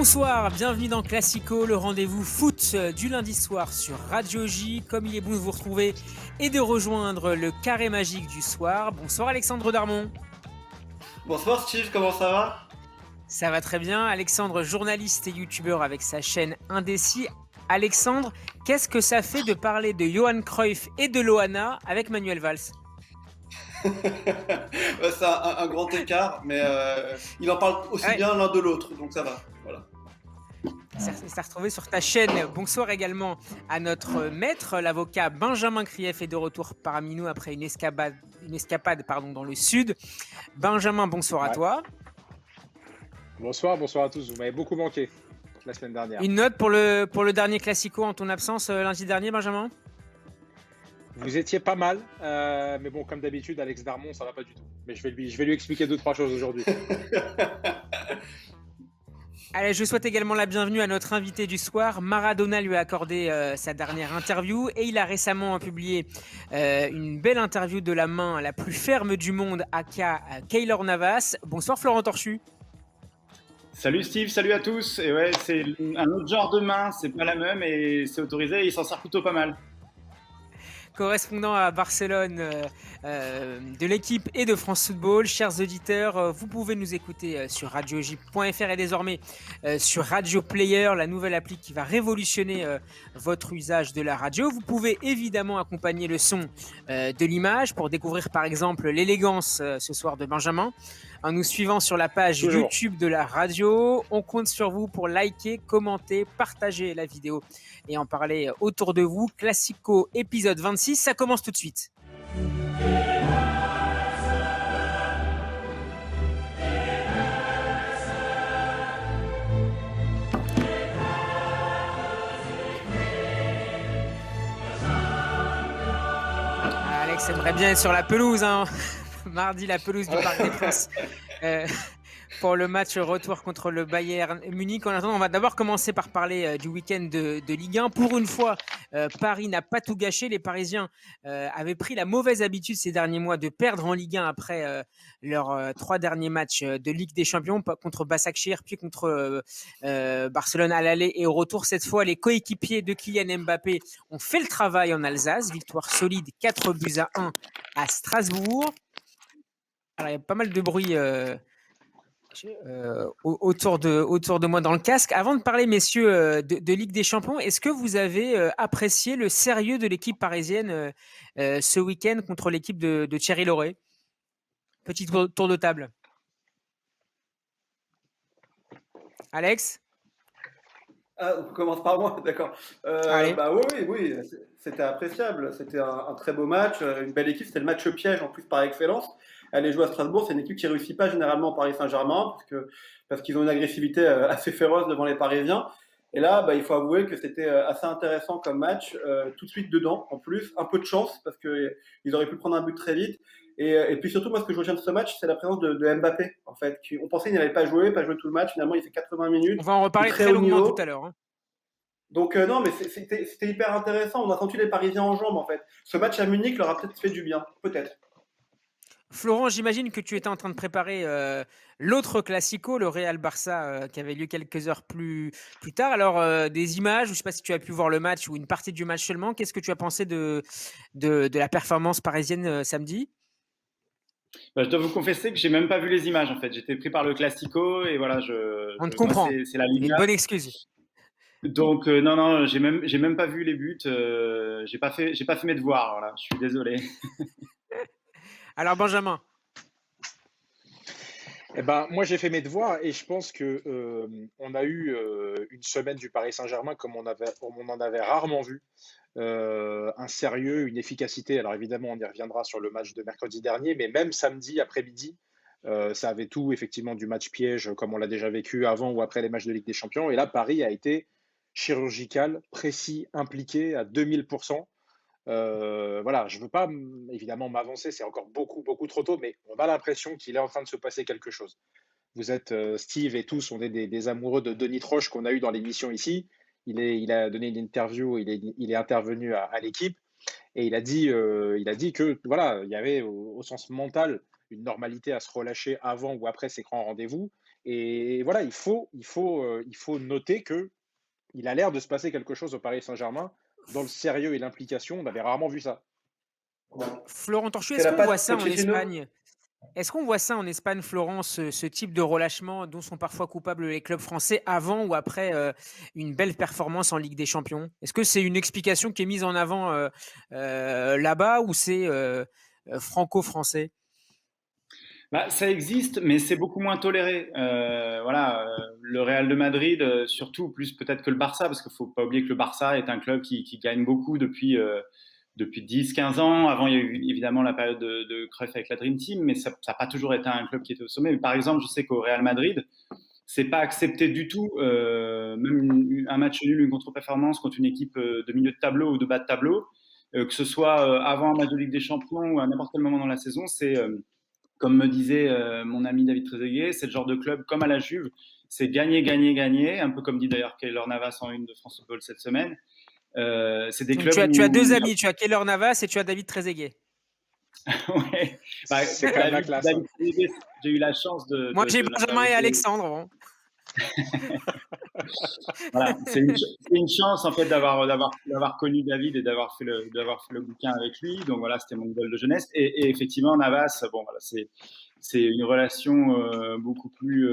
Bonsoir, bienvenue dans Classico, le rendez-vous foot du lundi soir sur Radio J. Comme il est bon de vous retrouver et de rejoindre le carré magique du soir. Bonsoir Alexandre Darmon. Bonsoir Steve, comment ça va? Ça va très bien. Alexandre, journaliste et youtubeur avec sa chaîne Indécis. Alexandre, qu'est-ce que ça fait de parler de Johan Cruyff et de Loana avec Manuel Valls? C'est un grand écart, mais il en parle aussi bien l'un de l'autre, donc ça va. Voilà. C'est retrouvé sur ta chaîne. Bonsoir également à notre maître, l'avocat Benjamin Krief est de retour parmi nous après une escapade dans le sud. Benjamin, bonsoir à toi. Bonsoir à tous. Vous m'avez beaucoup manqué la semaine dernière. Une note pour le dernier Classico en ton absence lundi dernier, Benjamin? Vous étiez pas mal, mais bon, comme d'habitude, Alex Darmon, ça va pas du tout. Mais je vais lui expliquer 2-3 choses aujourd'hui. Allez, je souhaite également la bienvenue à notre invité du soir. Maradona lui a accordé sa dernière interview et il a récemment publié une belle interview de la main la plus ferme du monde, aka Keylor Navas. Bonsoir Florent Torchu. Salut Steve, salut à tous. Et ouais, c'est un autre genre de main, c'est pas la même et c'est autorisé et il s'en sert plutôt pas mal. Correspondant à Barcelone de l'équipe et de France Football. Chers auditeurs, vous pouvez nous écouter sur radioj.fr et désormais sur Radio Player, la nouvelle appli qui va révolutionner votre usage de la radio. Vous pouvez évidemment accompagner le son de l'image pour découvrir par exemple l'élégance ce soir de Benjamin en nous suivant sur la page YouTube de la radio. On compte sur vous pour liker, commenter, partager la vidéo et en parler autour de vous. Classico épisode 26, ça commence tout de suite. Alex aimerait bien être sur la pelouse, hein. Mardi, la pelouse du Parc des Princes pour le match retour contre le Bayern Munich. En attendant, on va d'abord commencer par parler du week-end de Ligue 1. Pour une fois, Paris n'a pas tout gâché. Les Parisiens avaient pris la mauvaise habitude ces derniers mois de perdre en Ligue 1 après leurs 3 derniers matchs de Ligue des Champions contre Başakşehir, puis contre Barcelone à l'aller et au retour. Cette fois, les coéquipiers de Kylian Mbappé ont fait le travail en Alsace. Victoire solide, 4-1 à Strasbourg. Alors, il y a pas mal de bruit autour de moi dans le casque. Avant de parler, messieurs, de Ligue des Champions, est-ce que vous avez apprécié le sérieux de l'équipe parisienne ce week-end contre l'équipe de Thierry Laurey? Petit tour de table. Alex? On commence par moi, d'accord. Bah oui, c'était appréciable. C'était un très beau match, une belle équipe. C'était le match piège en plus par excellence. Aller jouer à Strasbourg, c'est une équipe qui réussit pas généralement au Paris Saint-Germain parce qu'ils ont une agressivité assez féroce devant les Parisiens. Et là, il faut avouer que c'était assez intéressant comme match. Tout de suite dedans, en plus, un peu de chance parce que ils auraient pu prendre un but très vite. Et puis surtout, moi, ce que je retiens de ce match, c'est la présence de Mbappé, en fait. On pensait qu'il n'allait pas joué tout le match. Finalement, il fait 80 minutes. On va en reparler très longuement tout à l'heure. Hein. Donc non, mais c'était hyper intéressant. On a senti les Parisiens en jambes, en fait. Ce match à Munich leur a peut-être fait du bien, peut-être. Florent, j'imagine que tu étais en train de préparer l'autre Classico, le Real Barça, qui avait lieu quelques heures plus tard. Alors, des images, je ne sais pas si tu as pu voir le match ou une partie du match seulement. Qu'est-ce que tu as pensé de la performance parisienne samedi? Je dois vous confesser que j'ai même pas vu les images en fait. J'étais pris par le Classico et voilà, On te comprend. C'est la Ligue 1. Une bonne excuse. Donc non, j'ai même pas vu les buts. J'ai pas fait mes devoirs. Voilà, je suis désolé. Alors Benjamin. Moi j'ai fait mes devoirs et je pense que on a eu une semaine du Paris Saint-Germain comme on en avait rarement vu. Un sérieux, une efficacité. Alors évidemment, on y reviendra sur le match de mercredi dernier, mais même samedi après-midi, ça avait tout effectivement du match piège comme on l'a déjà vécu avant ou après les matchs de Ligue des Champions. Et là, Paris a été chirurgical, précis, impliqué à 2000%. Voilà, je ne veux pas évidemment m'avancer, c'est encore beaucoup trop tôt, mais on a l'impression qu'il est en train de se passer quelque chose. Vous êtes Steve et tous, on est des amoureux de Denis Troche qu'on a eu dans l'émission ici. Il a donné une interview, il est intervenu à l'équipe et il a dit que voilà, il y avait au sens mental une normalité à se relâcher avant ou après ces grands rendez-vous Et voilà, il faut noter que il a l'air de se passer quelque chose au Paris Saint-Germain. Dans le sérieux et l'implication, on avait rarement vu ça. Florent Torchu, C'est est-ce la qu'on voit patte ça en Pochettino. Espagne? Est-ce qu'on voit ça en Espagne, Florent, ce type de relâchement dont sont parfois coupables les clubs français avant ou après une belle performance en Ligue des Champions? Est-ce que c'est une explication qui est mise en avant là-bas ou c'est franco-français? Bah, ça existe, mais c'est beaucoup moins toléré. Voilà, le Real de Madrid, surtout plus peut-être que le Barça, parce qu'il faut pas oublier que le Barça est un club qui gagne beaucoup depuis 10-15 ans. Avant, il y a eu évidemment la période de Cruyff avec la Dream Team, mais ça n'a pas toujours été un club qui était au sommet. Mais par exemple, je sais qu'au Real Madrid, c'est pas accepté du tout, même un match nul, une contre-performance contre une équipe de milieu de tableau ou de bas de tableau, que ce soit avant un match de Ligue des Champions ou à n'importe quel moment dans la saison, c'est comme me disait mon ami David Trezeguet, c'est le genre de club comme à la Juve, c'est gagner, gagner, gagner, un peu comme dit d'ailleurs Keylor Navas en une de France Football cette semaine. C'est des Donc clubs tu as où deux amis, tu as Keylor Navas et tu as David Trezeguet. ouais. Bah, C'est quand même la classe. David Trezeguet, j'ai eu la chance Moi, j'ai de Benjamin et l'interviewer. Alexandre. Bon. Voilà, c'est une chance en fait d'avoir connu David et d'avoir fait le bouquin avec lui. Donc voilà, c'était mon idole de jeunesse. Et effectivement, Navas, bon voilà, c'est une relation beaucoup plus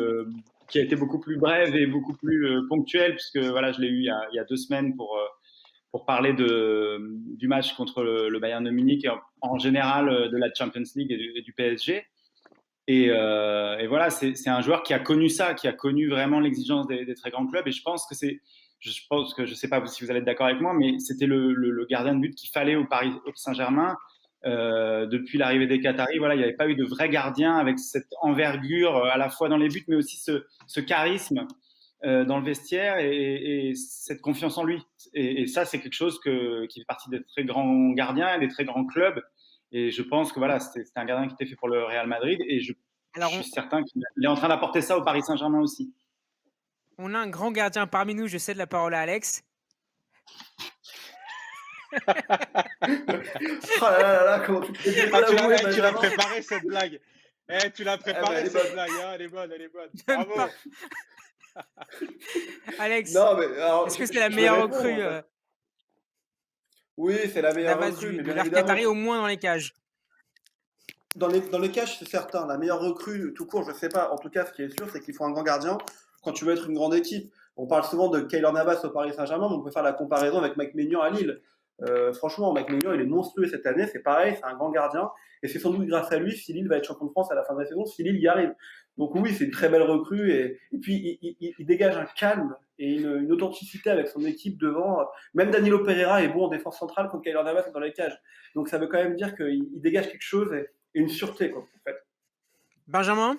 qui a été beaucoup plus brève et beaucoup plus ponctuelle, puisque voilà, je l'ai eu il y a 2 semaines pour parler du match contre le Bayern de Munich et en général de la Champions League et du PSG. Et voilà, c'est un joueur qui a connu ça, qui a connu vraiment l'exigence des très grands clubs. Et je pense que je sais pas si vous allez être d'accord avec moi, mais c'était le gardien de but qu'il fallait au Paris Saint-Germain depuis l'arrivée des Qataris. Voilà, il n'y avait pas eu de vrai gardien avec cette envergure à la fois dans les buts, mais aussi ce charisme dans le vestiaire et cette confiance en lui. Et ça, c'est quelque chose qui fait partie des très grands gardiens et des très grands clubs. Et je pense que voilà, c'était un gardien qui était fait pour le Real Madrid. Et je suis certain qu'il est en train d'apporter ça au Paris Saint-Germain aussi. On a un grand gardien parmi nous. Je cède la parole à Alex. Oh là là, comment tu l'as préparé cette blague. Tu l'as préparé cette blague. Hein, elle est bonne. Bravo. Alex, non, mais, est-ce que c'est la meilleure recrue Oui, c'est la meilleure recrue. Mais bien évidemment, au moins dans les cages. Dans les cages, c'est certain. La meilleure recrue, tout court, je ne sais pas. En tout cas, ce qui est sûr, c'est qu'il faut un grand gardien quand tu veux être une grande équipe. On parle souvent de Keylor Navas au Paris Saint-Germain, mais on peut faire la comparaison avec Mike Maignan à Lille. Franchement, Mike Maignan, il est monstrueux cette année. C'est pareil, c'est un grand gardien. Et c'est sans doute grâce à lui si Lille va être champion de France à la fin de la saison, si Lille y arrive. Donc oui, c'est une très belle recrue. Et puis, il dégage un calme et une authenticité avec son équipe devant. Même Danilo Pereira est bon en défense centrale quand Keylor Navas est dans les cages. Donc ça veut quand même dire qu'il dégage quelque chose et une sûreté, quoi, en fait. Benjamin ?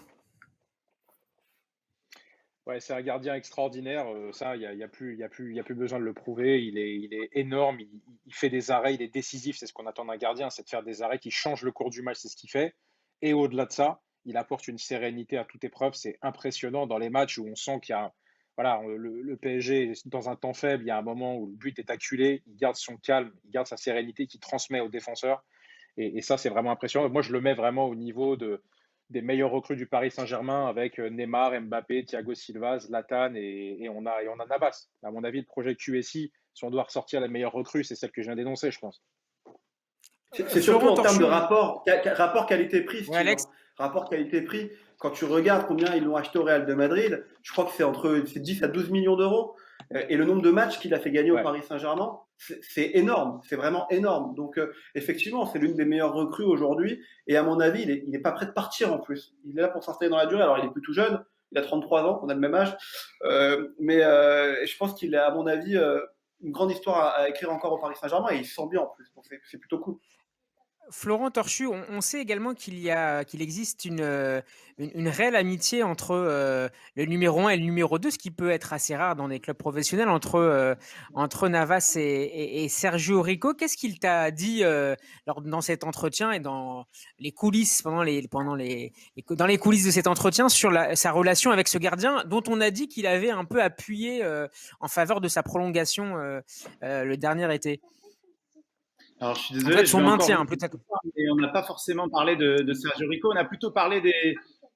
Ouais, c'est un gardien extraordinaire. Ça, il y a plus besoin de le prouver. Il est énorme. Il fait des arrêts. Il est décisif. C'est ce qu'on attend d'un gardien, c'est de faire des arrêts qui changent le cours du match. C'est ce qu'il fait. Et au-delà de ça, il apporte une sérénité à toute épreuve. C'est impressionnant dans les matchs où on sent qu'il y a, voilà, le PSG est dans un temps faible. Il y a un moment où le but est acculé. Il garde son calme, il garde sa sérénité qu'il transmet aux défenseurs. Et ça, c'est vraiment impressionnant. Moi, je le mets vraiment au niveau des meilleurs recrues du Paris Saint-Germain avec Neymar, Mbappé, Thiago Silva, Zlatan et on a Navas. À mon avis, le projet QSI, si on doit ressortir les meilleures recrues, c'est celle que je viens d'énoncer, je pense. C'est surtout en termes de rapport qualité-prix. Ouais, Alex. Rapport qualité-prix. Quand tu regardes combien ils l'ont acheté au Real de Madrid, je crois que c'est entre 10 à 12 millions d'euros. Et le nombre de matchs qu'il a fait gagner au Paris Saint-Germain, c'est énorme. C'est vraiment énorme. Donc, effectivement, c'est l'une des meilleures recrues aujourd'hui. Et à mon avis, il n'est pas prêt de partir en plus. Il est là pour s'installer dans la durée. Alors, il est plus tout jeune. Il a 33 ans. On a le même âge. Mais je pense qu'il a, à mon avis, une grande histoire à écrire encore au Paris Saint-Germain. Et il se sent bien en plus. Donc, c'est plutôt cool. Florent Torchu, on sait également qu'il existe une réelle amitié entre le numéro 1 et le numéro 2, ce qui peut être assez rare dans des clubs professionnels, entre Navas et Sergio Rico. Qu'est-ce qu'il t'a dit dans cet entretien et dans les coulisses, dans les coulisses de cet entretien sur sa relation avec ce gardien dont on a dit qu'il avait un peu appuyé en faveur de sa prolongation le dernier été? Alors, je suis désolé. Son maintien, peut-être. Et on n'a pas forcément parlé de Sergio Rico. On a plutôt parlé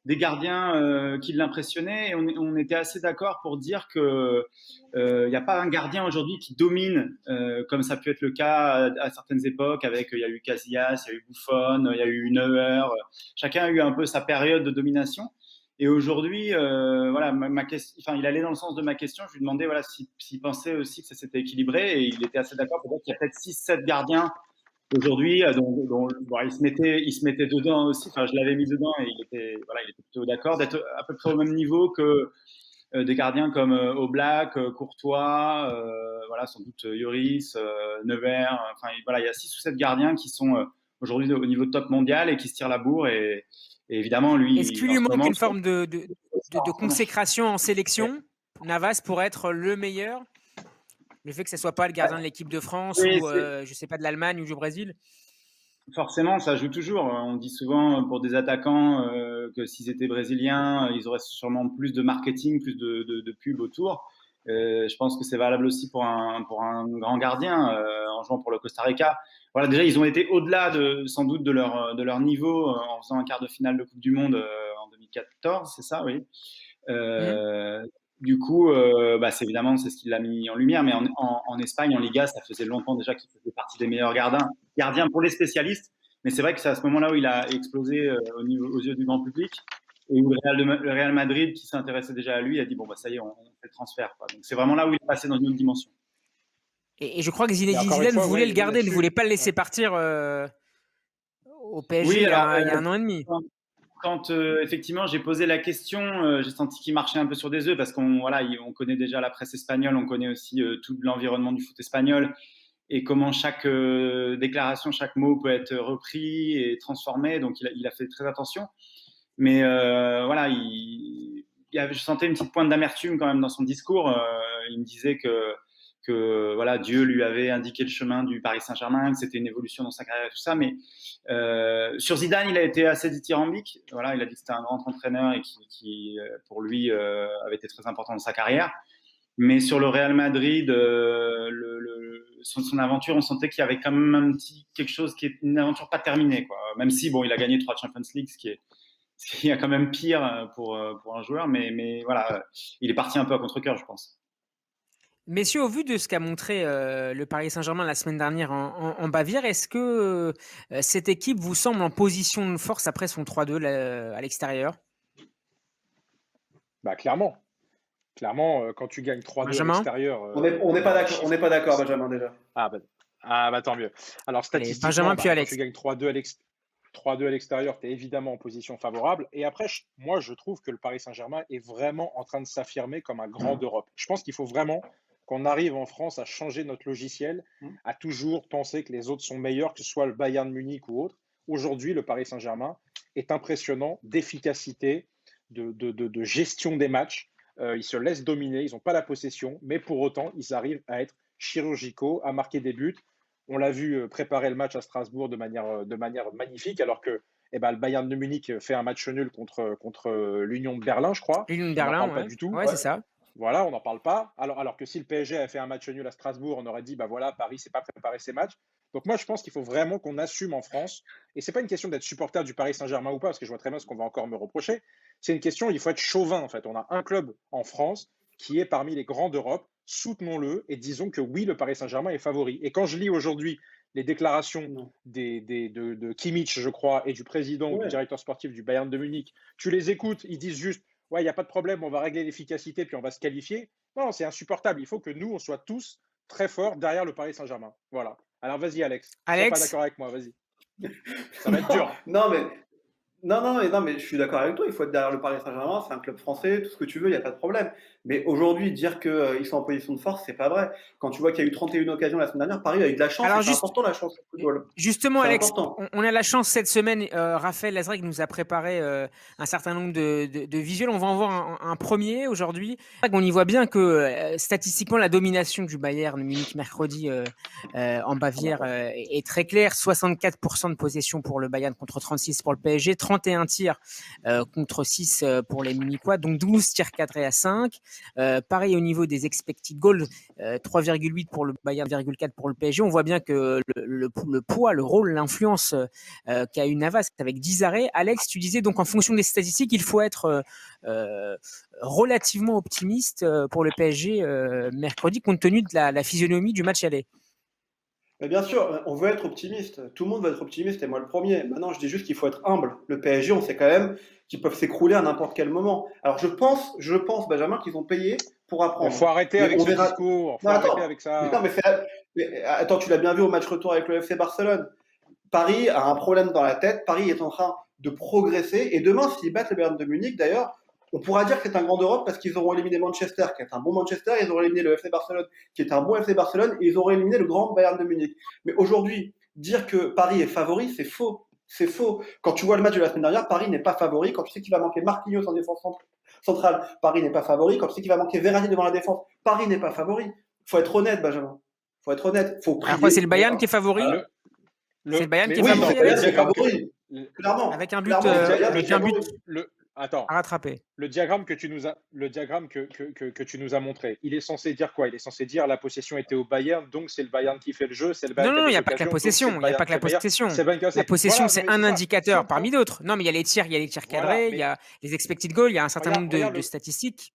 des gardiens qui l'impressionnaient. Et on était assez d'accord pour dire que il n'y a pas un gardien aujourd'hui qui domine, comme ça a pu être le cas à certaines époques. Il y a eu Casillas, il y a eu Buffon, il y a eu Neuer. Chacun a eu un peu sa période de domination. Et aujourd'hui, voilà, il allait dans le sens de ma question. Je lui demandais voilà, s'il pensait aussi que ça s'était équilibré. Et il était assez d'accord pour dire qu'il y a peut-être 6-7 gardiens aujourd'hui, bon, il se mettait dedans aussi. Enfin, je l'avais mis dedans et il était plutôt d'accord d'être à peu près au même niveau que des gardiens comme Oblak, Courtois, voilà, sans doute Lloris, Nevers. Enfin, voilà, il y a 6 ou 7 gardiens qui sont aujourd'hui au niveau top mondial et qui se tirent la bourre. Et évidemment, lui, est-ce qu'il en lui ce manque moment, une forme de consécration en sélection, Navas, pour être le meilleur? Le fait que ce soit pas le gardien de l'équipe de France oui, ou je sais pas, de l'Allemagne ou du Brésil? Forcément, ça joue toujours. On dit souvent pour des attaquants que s'ils étaient brésiliens, ils auraient sûrement plus de marketing, plus de pub autour. Je pense que c'est valable aussi pour un grand gardien en jouant pour le Costa Rica. Voilà, déjà ils ont été au-delà sans doute de leur niveau en faisant un quart de finale de Coupe du Monde en 2014, c'est ça, oui. Du coup, c'est évidemment c'est ce qui l'a mis en lumière, mais en Espagne, en Liga, ça faisait longtemps déjà qu'il faisait partie des meilleurs gardiens pour les spécialistes. Mais c'est vrai que c'est à ce moment-là où il a explosé aux yeux du grand public et où le Real Madrid, qui s'intéressait déjà à lui, a dit bon ça y est, on fait le transfert, quoi. Donc c'est vraiment là où il est passé dans une autre dimension. Et je crois que Zidane voulait le garder, il ne voulait pas le laisser partir au PSG il y a 1 an et demi. Quand effectivement j'ai posé la question, j'ai senti qu'il marchait un peu sur des œufs parce qu'on connaît déjà la presse espagnole, on connaît aussi tout l'environnement du foot espagnol et comment chaque déclaration, chaque mot peut être repris et transformé. Donc il a fait très attention. Mais voilà, je sentais une petite pointe d'amertume quand même dans son discours. Il me disait que voilà, Dieu lui avait indiqué le chemin du Paris Saint-Germain, que c'était une évolution dans sa carrière et tout ça. Mais sur Zidane, il a été assez dithyrambique. Voilà, il a dit que c'était un grand entraîneur et qui pour lui, avait été très important dans sa carrière. Mais sur le Real Madrid, son aventure, on sentait qu'il y avait quand même quelque chose qui est une aventure pas terminée, quoi. Même si, bon, il a gagné 3 Champions League, ce qui est quand même pire pour un joueur. Mais voilà, il est parti un peu à contre-cœur, je pense. Messieurs, au vu de ce qu'a montré le Paris Saint-Germain la semaine dernière en Bavière, est-ce que cette équipe vous semble en position de force après son 3-2 à l'extérieur? Clairement. Clairement, quand tu gagnes 3-2 Benjamin, à l'extérieur… On n'est pas d'accord, Benjamin, déjà. Tant mieux. Alors, statistiquement, Benjamin puis Alex. Quand tu gagnes 3-2 à l'extérieur, tu es évidemment en position favorable. Et après, moi, je trouve que le Paris Saint-Germain est vraiment en train de s'affirmer comme un grand d'Europe. Je pense qu'il faut vraiment qu'on arrive en France à changer notre logiciel, à toujours penser que les autres sont meilleurs, que ce soit le Bayern de Munich ou autre. Aujourd'hui, le Paris Saint-Germain est impressionnant d'efficacité, de gestion des matchs. Ils se laissent dominer, ils n'ont pas la possession, mais pour autant, ils arrivent à être chirurgicaux, à marquer des buts. On l'a vu préparer le match à Strasbourg de manière magnifique, alors que le Bayern de Munich fait un match nul contre l'Union de Berlin, je crois. L'Union de Berlin, on n'en parle pas du tout. Ouais, c'est ça. Voilà, on n'en parle pas. Alors que si le PSG avait fait un match nul à Strasbourg, on aurait dit, voilà, Paris ne s'est pas préparé ses matchs. Donc moi, je pense qu'il faut vraiment qu'on assume en France. Et ce n'est pas une question d'être supporter du Paris Saint-Germain ou pas, parce que je vois très bien ce qu'on va encore me reprocher. C'est une question, il faut être chauvin, en fait. On a un club en France qui est parmi les grands d'Europe. Soutenons-le et disons que oui, le Paris Saint-Germain est favori. Et quand je lis aujourd'hui les déclarations de Kimmich, je crois, et du président ou du directeur sportif du Bayern de Munich, tu les écoutes, ils disent juste « Ouais, il n'y a pas de problème, on va régler l'efficacité, puis on va se qualifier ». Non, c'est insupportable. Il faut que nous, on soit tous très forts derrière le Paris Saint-Germain. Voilà. Alors, vas-y, Alex. Tu n'es pas d'accord avec moi, vas-y. Ça va être dur. Non, mais je suis d'accord avec toi. Il faut être derrière le Paris Saint-Germain. C'est un club français, tout ce que tu veux, il n'y a pas de problème. Mais aujourd'hui, dire qu'ils sont en position de force, c'est pas vrai. Quand tu vois qu'il y a eu 31 occasions la semaine dernière, Paris a eu de la chance. Alors, c'est important la chance au football. Justement, Alex, on a la chance cette semaine. Raphaël Lazreg nous a préparé un certain nombre de visuels. On va en voir un premier aujourd'hui. On y voit bien que statistiquement, la domination du Bayern Munich mercredi en Bavière est très claire. 64% de possession pour le Bayern contre 36% pour le PSG. 31 tirs contre 6 pour les Munichois, donc 12 tirs cadrés à 5. Pareil au niveau des expected goals, 3,8 pour le Bayern, 0,4 pour le PSG. On voit bien que le poids, le rôle, l'influence qu'a eu Navas avec 10 arrêts. Alex, tu disais donc en fonction des statistiques, il faut être relativement optimiste pour le PSG mercredi, compte tenu de la physionomie du match aller. Mais bien sûr, on veut être optimiste. Tout le monde veut être optimiste, et moi le premier. Maintenant, je dis juste qu'il faut être humble. Le PSG, on sait quand même qu'ils peuvent s'écrouler à n'importe quel moment. Alors, je pense, Benjamin, qu'ils ont payé pour apprendre. Il faut arrêter avec ce discours. Faut arrêter avec ça. Attends, tu l'as bien vu au match retour avec le FC Barcelone. Paris a un problème dans la tête. Paris est en train de progresser. Et demain, s'ils battent le Bayern de Munich, d'ailleurs, on pourra dire que c'est un grand d'Europe parce qu'ils auront éliminé Manchester, qui est un bon Manchester, ils auront éliminé le FC Barcelone, qui est un bon FC Barcelone, et ils auront éliminé le grand Bayern de Munich. Mais aujourd'hui, dire que Paris est favori, c'est faux. C'est faux. Quand tu vois le match de la semaine dernière, Paris n'est pas favori. Quand tu sais qu'il va manquer Marquinhos en défense centrale, Paris n'est pas favori. Quand tu sais qu'il va manquer Verratti devant la défense, Paris n'est pas favori. Faut être honnête, Benjamin. Faut être honnête. Faut prier. Après, c'est le Bayern qui est favori. C'est le Bayern qui est favori. Clairement. Avec un but, Attends, à rattraper. Le diagramme que tu nous as montré, il est censé dire quoi? Il est censé dire la possession était au Bayern, donc c'est le Bayern qui fait le jeu, c'est le Bayern. Non, il n'y a pas que la possession. Il n'y a pas que la possession. La possession, c'est un indicateur parmi d'autres. Non, mais il y a les tirs cadrés, il y a les expected goals, il y a un certain nombre de statistiques.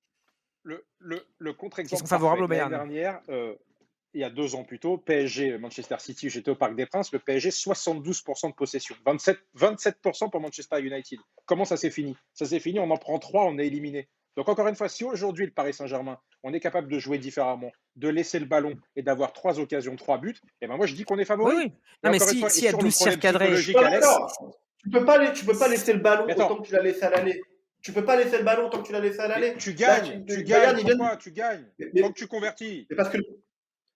Le contre-exemple qui sont favorables au Bayern. L'année dernière, il y a 2 ans plus tôt, PSG, Manchester City, j'étais au Parc des Princes, le PSG, 72% de possession, 27% pour Manchester United. Comment ça s'est fini? Ça s'est fini, on en prend 3, on est éliminé. Donc encore une fois, si aujourd'hui le Paris Saint-Germain, on est capable de jouer différemment, de laisser le ballon et d'avoir 3 occasions, 3 buts, et ben moi je dis qu'on est favori. Oui. Non, mais s'il y a 12 tirs cadrés, tu peux pas laisser le ballon autant que tu l'as laissé à l'aller. Tu peux pas laisser le ballon tant que tu l'as laissé à l'aller. Tu gagnes. Pourquoi tu gagnes tant que tu convertis.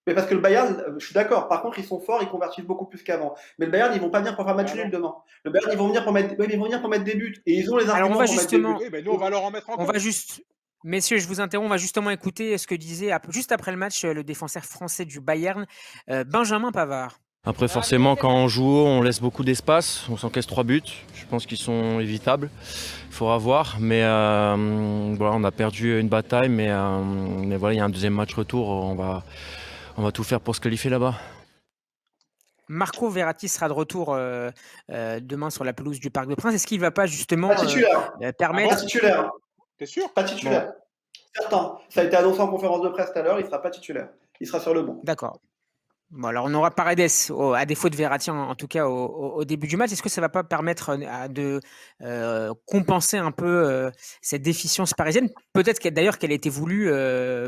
Mais parce que le Bayern, je suis d'accord, par contre, ils sont forts, ils convertissent beaucoup plus qu'avant. Mais le Bayern, ils vont pas venir pour faire match nul demain. Le Bayern, ils vont venir pour mettre des buts. Et ils ont les arguments pour mettre des buts. Oui, nous, on va leur en mettre encore. Messieurs, je vous interromps, on va justement écouter ce que disait juste après le match le défenseur français du Bayern, Benjamin Pavard. Après, forcément, quand on joue haut, on laisse beaucoup d'espace, on s'encaisse 3 buts. Je pense qu'ils sont évitables. Il faudra voir. Mais voilà, on a perdu une bataille, mais voilà, il y a un deuxième match retour. On va tout faire pour se qualifier là-bas. Marco Verratti sera de retour demain sur la pelouse du Parc des Princes. Est-ce qu'il ne va pas justement permettre... Pas titulaire. T'es sûr? Pas titulaire. Certain. Ça a été annoncé en conférence de presse tout à l'heure, il ne sera pas titulaire. Il sera sur le banc. D'accord. Bon, alors on aura Paredes, à défaut de Verratti en tout cas au début du match. Est-ce que ça ne va pas permettre de compenser un peu cette déficience parisienne? Peut-être d'ailleurs qu'elle a été voulue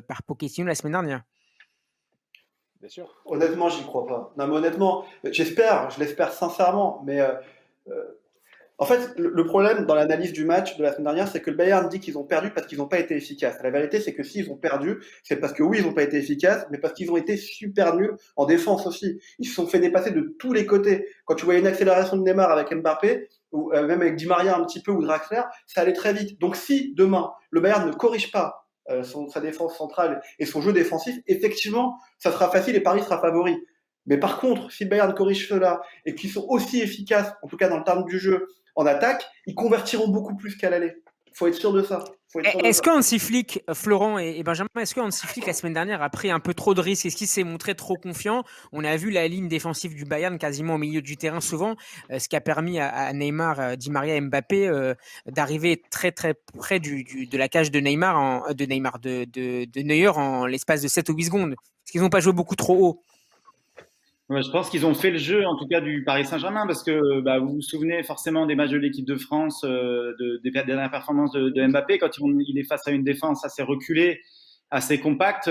par Pochettino la semaine dernière. Bien sûr. Honnêtement, j'y crois pas. Non, mais honnêtement, je l'espère sincèrement. Mais en fait, le problème dans l'analyse du match de la semaine dernière, c'est que le Bayern dit qu'ils ont perdu parce qu'ils n'ont pas été efficaces. La vérité, c'est que s'ils ont perdu, c'est parce que oui, ils n'ont pas été efficaces, mais parce qu'ils ont été super nuls en défense aussi. Ils se sont fait dépasser de tous les côtés. Quand tu voyais une accélération de Neymar avec Mbappé, ou même avec Di Maria un petit peu, ou Draxler, ça allait très vite. Donc si demain, le Bayern ne corrige pas sa défense centrale et son jeu défensif, effectivement, ça sera facile et Paris sera favori. Mais par contre, si le Bayern corrige cela et qu'ils sont aussi efficaces, en tout cas dans le terme du jeu, en attaque, ils convertiront beaucoup plus qu'à l'aller. Il faut être sûr de ça. Est-ce que Hansi Flick, Florent et Benjamin, est-ce que Hansi Flick la semaine dernière a pris un peu trop de risques? Est-ce qu'il s'est montré trop confiant? On a vu la ligne défensive du Bayern quasiment au milieu du terrain souvent, ce qui a permis à Neymar, Di Maria et Mbappé d'arriver très très près de la cage de Neuer en l'espace de 7 ou 8 secondes. Parce qu'ils n'ont pas joué beaucoup trop haut. Ouais, je pense qu'ils ont fait le jeu, en tout cas du Paris Saint-Germain, parce que vous vous souvenez forcément des matchs de l'équipe de France, des dernières performances de Mbappé, quand il est face à une défense assez reculée, assez compacte,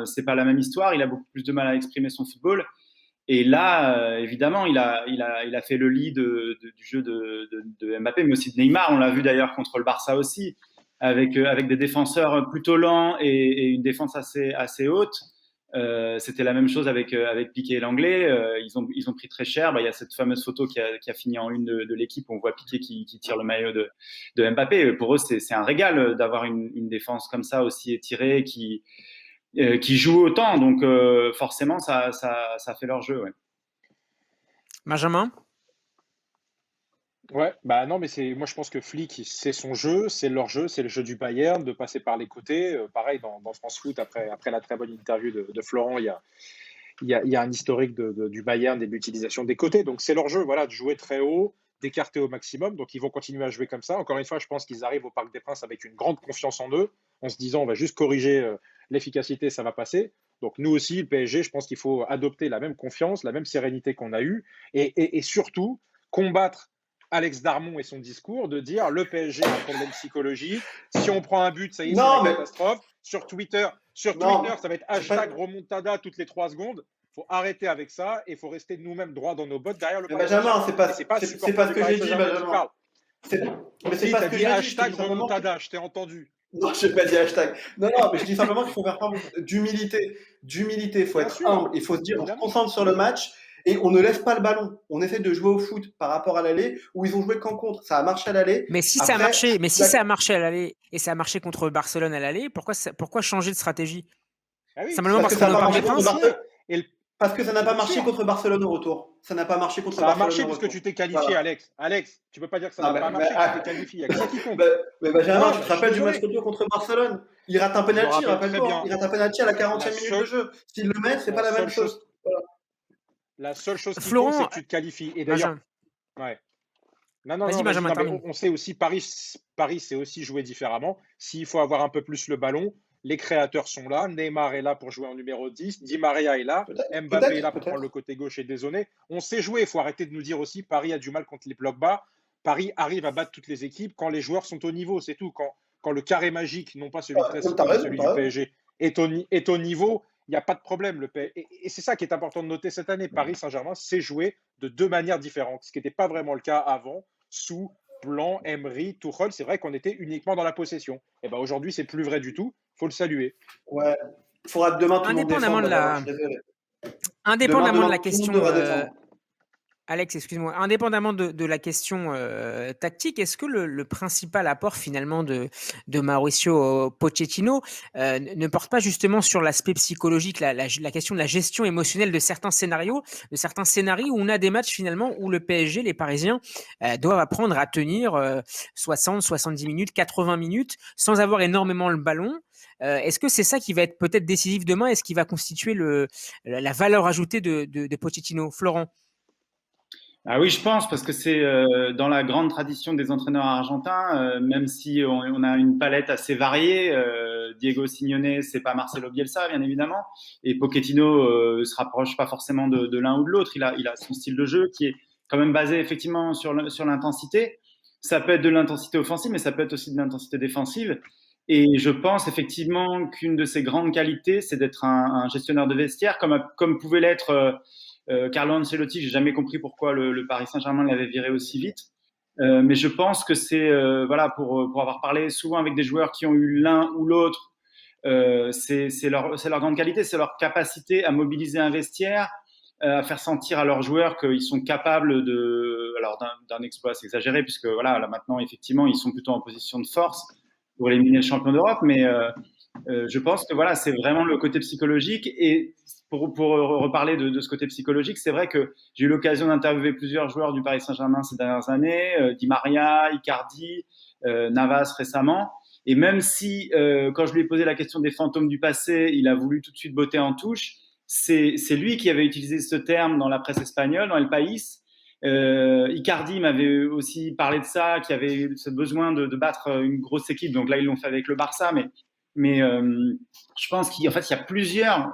c'est pas la même histoire. Il a beaucoup plus de mal à exprimer son football. Et là, évidemment, il a fait le lit du jeu de Mbappé, mais aussi de Neymar. On l'a vu d'ailleurs contre le Barça aussi, avec des défenseurs plutôt lents et une défense assez haute. C'était la même chose avec Piqué et l'Anglais. Ils ont pris très cher. Il y a cette fameuse photo qui a fini en une de l'équipe. On voit Piqué qui tire le maillot de Mbappé. Pour eux, c'est un régal d'avoir une défense comme ça, aussi étirée, qui joue autant. Donc forcément, ça fait leur jeu. Ouais. Benjamin? Ouais, bah non, mais moi je pense que Flick, c'est son jeu, c'est leur jeu, c'est le jeu du Bayern, de passer par les côtés. Pareil, dans France Foot, après la très bonne interview de Florent, il y a un historique du Bayern et de l'utilisation des côtés. Donc c'est leur jeu, voilà, de jouer très haut, d'écarter au maximum. Donc ils vont continuer à jouer comme ça. Encore une fois, je pense qu'ils arrivent au Parc des Princes avec une grande confiance en eux, en se disant on va juste corriger l'efficacité, ça va passer. Donc nous aussi, le PSG, je pense qu'il faut adopter la même confiance, la même sérénité qu'on a eue, et surtout combattre Alex Darmon et son discours de dire le PSG a un problème psychologique. Si on prend un but, ça y est, c'est Non, la mais catastrophe. Sur Twitter, non, ça va être c'est pas. hashtag remontada toutes les 3 secondes. Il faut arrêter avec ça et il faut rester nous-mêmes droits dans nos bottes derrière le Mais Paris Benjamin, Saint-Germain. c'est pas, Et c'est pas c'est supporter pas ce du que Paris j'ai dit, Saint-Germain qui Benjamin. parle. C'est- Mais c'est Si, pas tu ce as que dit j'ai dit. Je te hashtag dis simplement que. remontada, je t'ai entendu. Non, je n'ai pas dit hashtag. Non, non, mais je dis simplement qu'il faut faire preuve d'humilité. D'humilité, il faut Bien être sûr, humble. Il faut se dire, on se évidemment. concentre sur le match et on ne laisse pas le ballon. On essaie de jouer au foot par rapport à l'aller où ils ont joué qu'en contre. Ça a marché à l'aller. Mais si ça a Après, marché, à l'aller et ça a marché contre Barcelone à l'aller, pourquoi changer de stratégie? Ah oui, Simplement parce parce que ça qu'on n'a est au pas Parc des marché contre Princes? Barcelone. et le- Parce que ça n'a mais pas bien marché sûr, contre Barcelone au retour. Ça n'a pas marché contre ça a Barcelone marché au puisque retour. tu t'es qualifié, Voilà. Alex. Alex, tu peux pas dire que ça Non, n'a pas marché, tu t'es qualifié. Il n'y a que ça qui compte. Benjamin, Non, tu te je suis rappelles du match désolé. retour contre Barcelone? Il rate un Je me penalty, rappelle très rappelle-toi. bien. Il rate un penalty à la La 40e minute de seule, jeu. S'il le met, c'est la pas la même seule chose. chose, la seule chose qui compte, c'est Florent, que tu te qualifies. Et d'ailleurs, Benjamin, ouais. Non, non, vas-y non, vas-y. Benjamin, Non, mais termine. on sait aussi, Paris c'est aussi jouer différemment. S'il faut avoir un peu plus le ballon, les créateurs sont là. Neymar est là pour jouer en numéro 10. Di Maria est là. Peut-être, Mbappé est peut-être, là pour prendre le peut-être. côté gauche et dézonner. On sait jouer. Il faut arrêter de nous dire aussi Paris a du mal contre les blocs bas. Paris arrive à battre toutes les équipes quand les joueurs sont au niveau. C'est tout. Quand le carré magique, non pas celui de Ouais, t'as Classico, mais raison, celui t'as du raison. PSG, est au niveau, il n'y a pas de problème. Et c'est ça qui est important de noter cette année. Paris Saint-Germain sait jouer de deux manières différentes, ce qui n'était pas vraiment le cas avant, sous Blanc, Emery, Tuchel. C'est vrai qu'on était uniquement dans la possession. Et ben aujourd'hui, c'est plus vrai du tout. Il faut le saluer. Ouais. Il faudra que demain tout le monde Indépendamment descende, de Benjamin, je la, suis désolé. indépendamment de la Tout le monde question, devra descendre. Alex, excuse-moi, indépendamment de la question tactique, est-ce que le principal apport finalement de Mauricio Pochettino ne porte pas justement sur l'aspect psychologique, la question de la gestion émotionnelle de certains scénarios, où on a des matchs finalement où le PSG, les Parisiens, doivent apprendre à tenir 60, 70 minutes, 80 minutes sans avoir énormément le ballon. Est-ce que c'est ça qui va être peut-être décisif demain? Est-ce qui va constituer la valeur ajoutée de Pochettino? Florent? Ah oui, je pense, parce que c'est dans la grande tradition des entraîneurs argentins, même si on a une palette assez variée. Diego Simeone, c'est pas Marcelo Bielsa, bien évidemment, et Pochettino se rapproche pas forcément de l'un ou de l'autre. Il a son style de jeu qui est quand même basé effectivement sur l'intensité. Ça peut être de l'intensité offensive, mais ça peut être aussi de l'intensité défensive. Et je pense effectivement qu'une de ses grandes qualités, c'est d'être un gestionnaire de vestiaire, comme pouvait l'être Carlo Ancelotti. J'ai jamais compris pourquoi le Paris Saint-Germain l'avait viré aussi vite. Mais je pense que c'est voilà, pour avoir parlé souvent avec des joueurs qui ont eu l'un ou l'autre, c'est leur grande qualité, c'est leur capacité à mobiliser un vestiaire, à faire sentir à leurs joueurs qu'ils sont capables d'un exploit, c'est exagéré, puisque voilà, là maintenant effectivement ils sont plutôt en position de force pour éliminer le champion d'Europe, mais je pense que voilà, c'est vraiment le côté psychologique. Et pour reparler de ce côté psychologique, c'est vrai que j'ai eu l'occasion d'interviewer plusieurs joueurs du Paris Saint-Germain ces dernières années, Di Maria, Icardi, Navas récemment. Et même si, quand je lui ai posé la question des fantômes du passé, il a voulu tout de suite botter en touche, c'est lui qui avait utilisé ce terme dans la presse espagnole, dans El País. Icardi m'avait aussi parlé de ça, qui avait ce besoin de battre une grosse équipe. Donc là, ils l'ont fait avec le Barça, mais je pense qu'il y a plusieurs.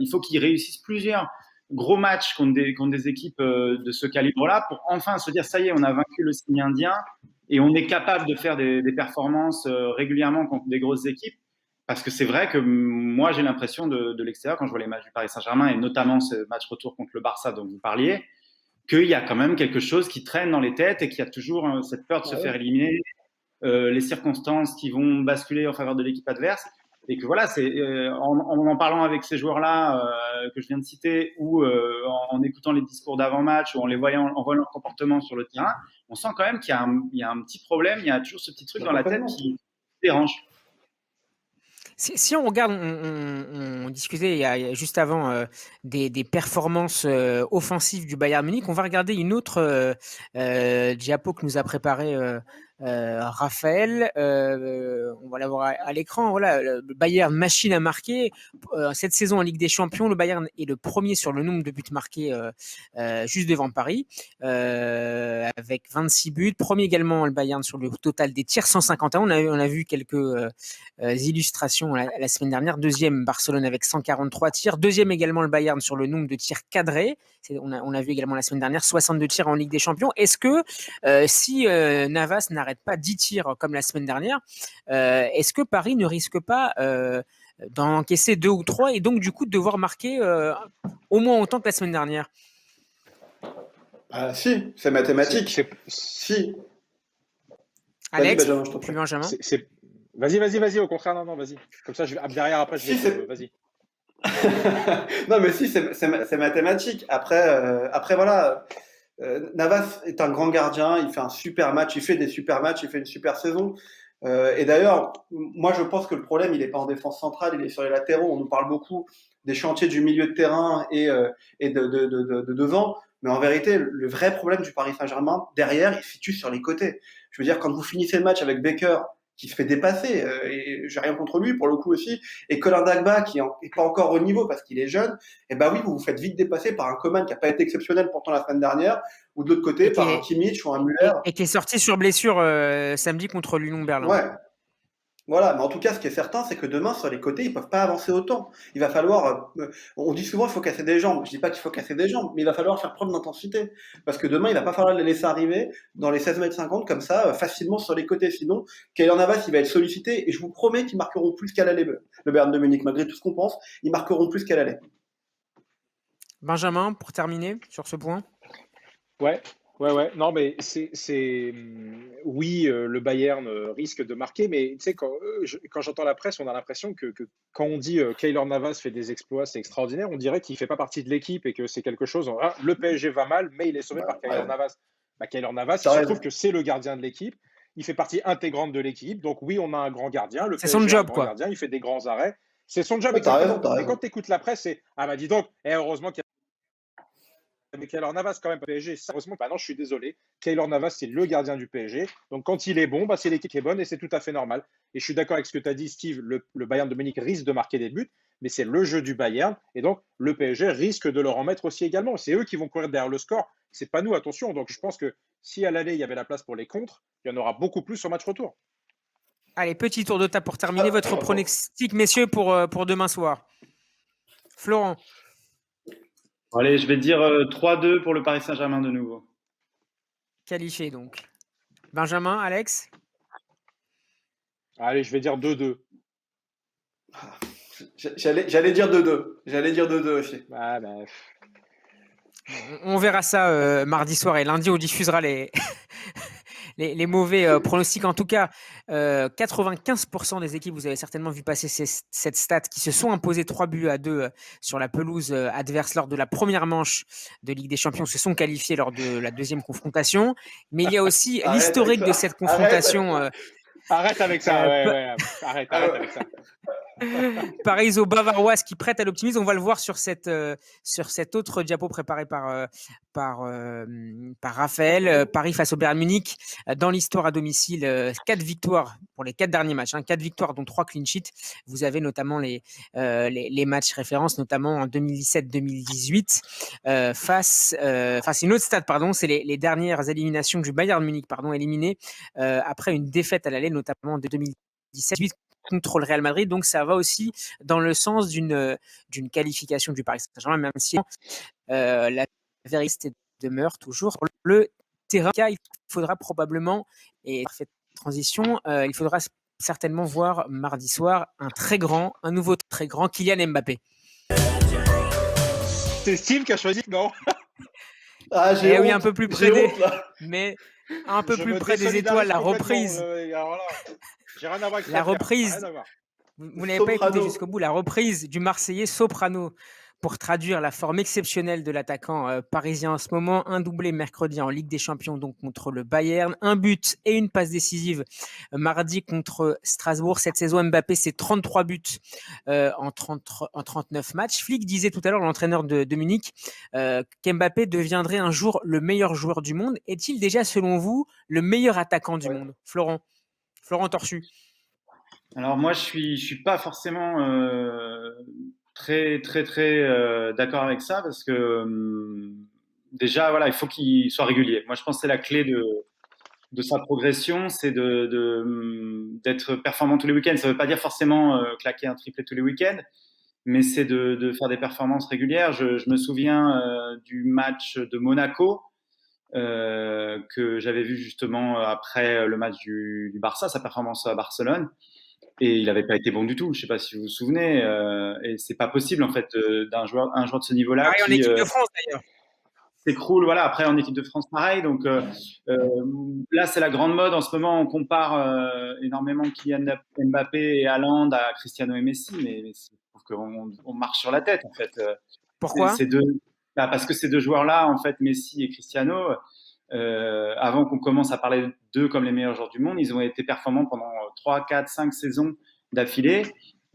Il faut qu'ils réussissent plusieurs gros matchs contre des équipes de ce calibre-là pour enfin se dire ça y est, on a vaincu le signe indien et on est capable de faire des performances régulièrement contre des grosses équipes. Parce que c'est vrai que moi, j'ai l'impression de l'extérieur, quand je vois les matchs du Paris Saint-Germain, et notamment ce match retour contre le Barça dont vous parliez, qu'il y a quand même quelque chose qui traîne dans les têtes et qu'il y a toujours cette peur de se faire éliminer, les circonstances qui vont basculer en faveur de l'équipe adverse. Et que voilà, c'est en parlant avec ces joueurs-là que je viens de citer, ou en écoutant les discours d'avant-match, ou en voyant leur comportement sur le terrain, on sent quand même qu'il y a un petit problème, il y a toujours ce petit truc dans la tête qui dérange. Si on regarde, on discutait il y a juste avant des performances offensives du Bayern Munich. On va regarder une autre diapo que nous a préparé Raphaël. On va la voir à l'écran. Voilà, le Bayern machine à marquer. Cette saison en Ligue des Champions, le Bayern est le premier sur le nombre de buts marqués, juste devant Paris, avec 26 buts. Premier également le Bayern sur le total des tirs, 151. On a vu quelques illustrations la semaine dernière. Deuxième, Barcelone avec 143 tirs. Deuxième également le Bayern sur le nombre de tirs cadrés. On a vu également la semaine dernière 62 tirs en Ligue des Champions. Est-ce que si Navas n'arrête pas 10 tirs comme la semaine dernière, est-ce que Paris ne risque pas d'en encaisser 2 ou 3 et donc du coup de devoir marquer au moins autant que la semaine dernière? Si, c'est mathématique. Si. Alex, Benjamin, je t'en prie. Benjamin. Vas-y, au contraire, non, vas-y. Comme ça, derrière, après, vas-y. Non, mais si, c'est mathématique. Après voilà, Navas est un grand gardien, il fait un super match, il fait des super matchs, il fait une super saison. Et d'ailleurs, moi je pense que le problème, il n'est pas en défense centrale, il est sur les latéraux. On nous parle beaucoup des chantiers du milieu de terrain et de devant. Mais en vérité, le vrai problème du Paris Saint-Germain, derrière, il se situe sur les côtés. Je veux dire, quand vous finissez le match avec Baker, qui se fait dépasser, et j'ai rien contre lui pour le coup aussi, et Colin Dagba qui est pas encore au niveau parce qu'il est jeune, et ben oui, vous vous faites vite dépasser par un Coman qui a pas été exceptionnel pourtant la semaine dernière, ou de l'autre côté par un Kimmich ou un Müller. Et qui est sorti sur blessure samedi contre l'Union Berlin. Ouais. Voilà, mais en tout cas, ce qui est certain, c'est que demain, sur les côtés, ils peuvent pas avancer autant. Il va falloir, on dit souvent, il faut casser des jambes. Je dis pas qu'il faut casser des jambes, mais il va falloir faire preuve d'intensité. Parce que demain, il va pas falloir les laisser arriver dans les 16 mètres 50 comme ça, facilement sur les côtés. Sinon, Keylor Navas, il va être sollicité, et je vous promets qu'ils marqueront plus qu'à l'aller. Le Bayern de Munich, malgré tout ce qu'on pense, ils marqueront plus qu'à l'aller. Benjamin, pour terminer sur ce point. Ouais. Non, mais oui, le Bayern risque de marquer, mais tu sais, quand j'entends la presse, on a l'impression que quand on dit Keylor Navas fait des exploits, c'est extraordinaire, on dirait qu'il fait pas partie de l'équipe et que c'est quelque chose. Le PSG va mal, mais il est sauvé par Keylor Navas. Keylor Navas, il se trouve que c'est le gardien de l'équipe. Il fait partie intégrante de l'équipe. Donc oui, on a un grand gardien. C'est son job, quoi. Gardien, il fait des grands arrêts. C'est son job. Mais quand tu écoutes la presse, c'est dis donc, heureusement qu'il y a. Mais Keylor Navas, quand même, PSG, heureusement, non, je suis désolé. Keylor Navas, c'est le gardien du PSG. Donc, quand il est bon, c'est l'équipe qui est bonne et c'est tout à fait normal. Et je suis d'accord avec ce que tu as dit, Steve. Le Bayern de Munich risque de marquer des buts, mais c'est le jeu du Bayern. Et donc, le PSG risque de leur en mettre aussi également. C'est eux qui vont courir derrière le score. C'est pas nous, attention. Donc, je pense que si à l'aller, il y avait la place pour les contres, il y en aura beaucoup plus sur match retour. Allez, petit tour de table pour terminer. Votre pronostic, messieurs, pour demain soir. Florent. Allez, je vais dire 3-2 pour le Paris Saint-Germain de nouveau. Qualifié donc. Benjamin, Alex? Allez, je vais dire 2-2. J'allais dire 2-2. J'allais dire 2-2 aussi. On verra ça mardi soir et lundi, on diffusera les mauvais pronostics. En tout cas, 95% des équipes, vous avez certainement vu passer cette stat, qui se sont imposées 3-2 sur la pelouse adverse lors de la première manche de Ligue des Champions, se sont qualifiées lors de la deuxième confrontation. Mais il y a aussi l'historique de cette confrontation. Arrête avec ça. Arrête avec ça. Paris-Bavaroise qui prête à l'optimisme. On va le voir sur cette autre diapo préparée par Raphaël. Paris face au Bayern Munich. Dans l'histoire à domicile, 4 victoires pour les 4 derniers matchs. 4 victoires, dont 3 clean sheets. Vous avez notamment les matchs références, notamment en 2017-2018. C'est une autre stat, pardon. C'est les dernières éliminations du Bayern Munich, éliminées après une défaite à l'aller, notamment de 2017 contre le Real Madrid. Donc ça va aussi dans le sens d'une qualification du Paris Saint-Germain, même si la vérité demeure toujours le terrain. Il faudra probablement, et parfaite transition, il faudra certainement voir mardi soir un nouveau très grand Kylian Mbappé. C'est Steve qui a choisi, non? Oui, un peu plus près mais un peu plus près des étoiles, la reprise. J'ai rien à voir avec la reprise. Vous n'avez pas écouté jusqu'au bout. La reprise du Marseillais Soprano Pour traduire la forme exceptionnelle de l'attaquant parisien en ce moment, un doublé mercredi en Ligue des Champions donc contre le Bayern, un but et une passe décisive mardi contre Strasbourg. Cette saison, Mbappé, c'est 33 buts en 39 matchs. Flick disait tout à l'heure, l'entraîneur de Munich, qu'Mbappé deviendrait un jour le meilleur joueur du monde. Est-il déjà, selon vous, le meilleur attaquant du monde? Florent Torchu. Alors moi, je suis pas forcément très d'accord avec ça parce que déjà, voilà, il faut qu'il soit régulier. Moi, je pense que c'est la clé de sa progression, c'est d'être performant tous les week-ends. Ça veut pas dire forcément claquer un triplé tous les week-ends, mais c'est de faire des performances régulières. Je me souviens du match de Monaco que j'avais vu justement après le match du Barça, sa performance à Barcelone. Et il n'avait pas été bon du tout. Je ne sais pas si vous vous souvenez. Et c'est pas possible en fait un joueur de ce niveau-là en équipe de France d'ailleurs. S'écroule. Voilà. Après en équipe de France pareil. Donc là c'est la grande mode en ce moment. On compare énormément Kylian Mbappé et Haaland à Cristiano et Messi, mais je trouve qu'on marche sur la tête en fait. Pourquoi? Parce que ces deux joueurs-là, en fait, Messi et Cristiano, avant qu'on commence à parler d'eux comme les meilleurs joueurs du monde, ils ont été performants pendant 3, 4, 5 saisons d'affilée.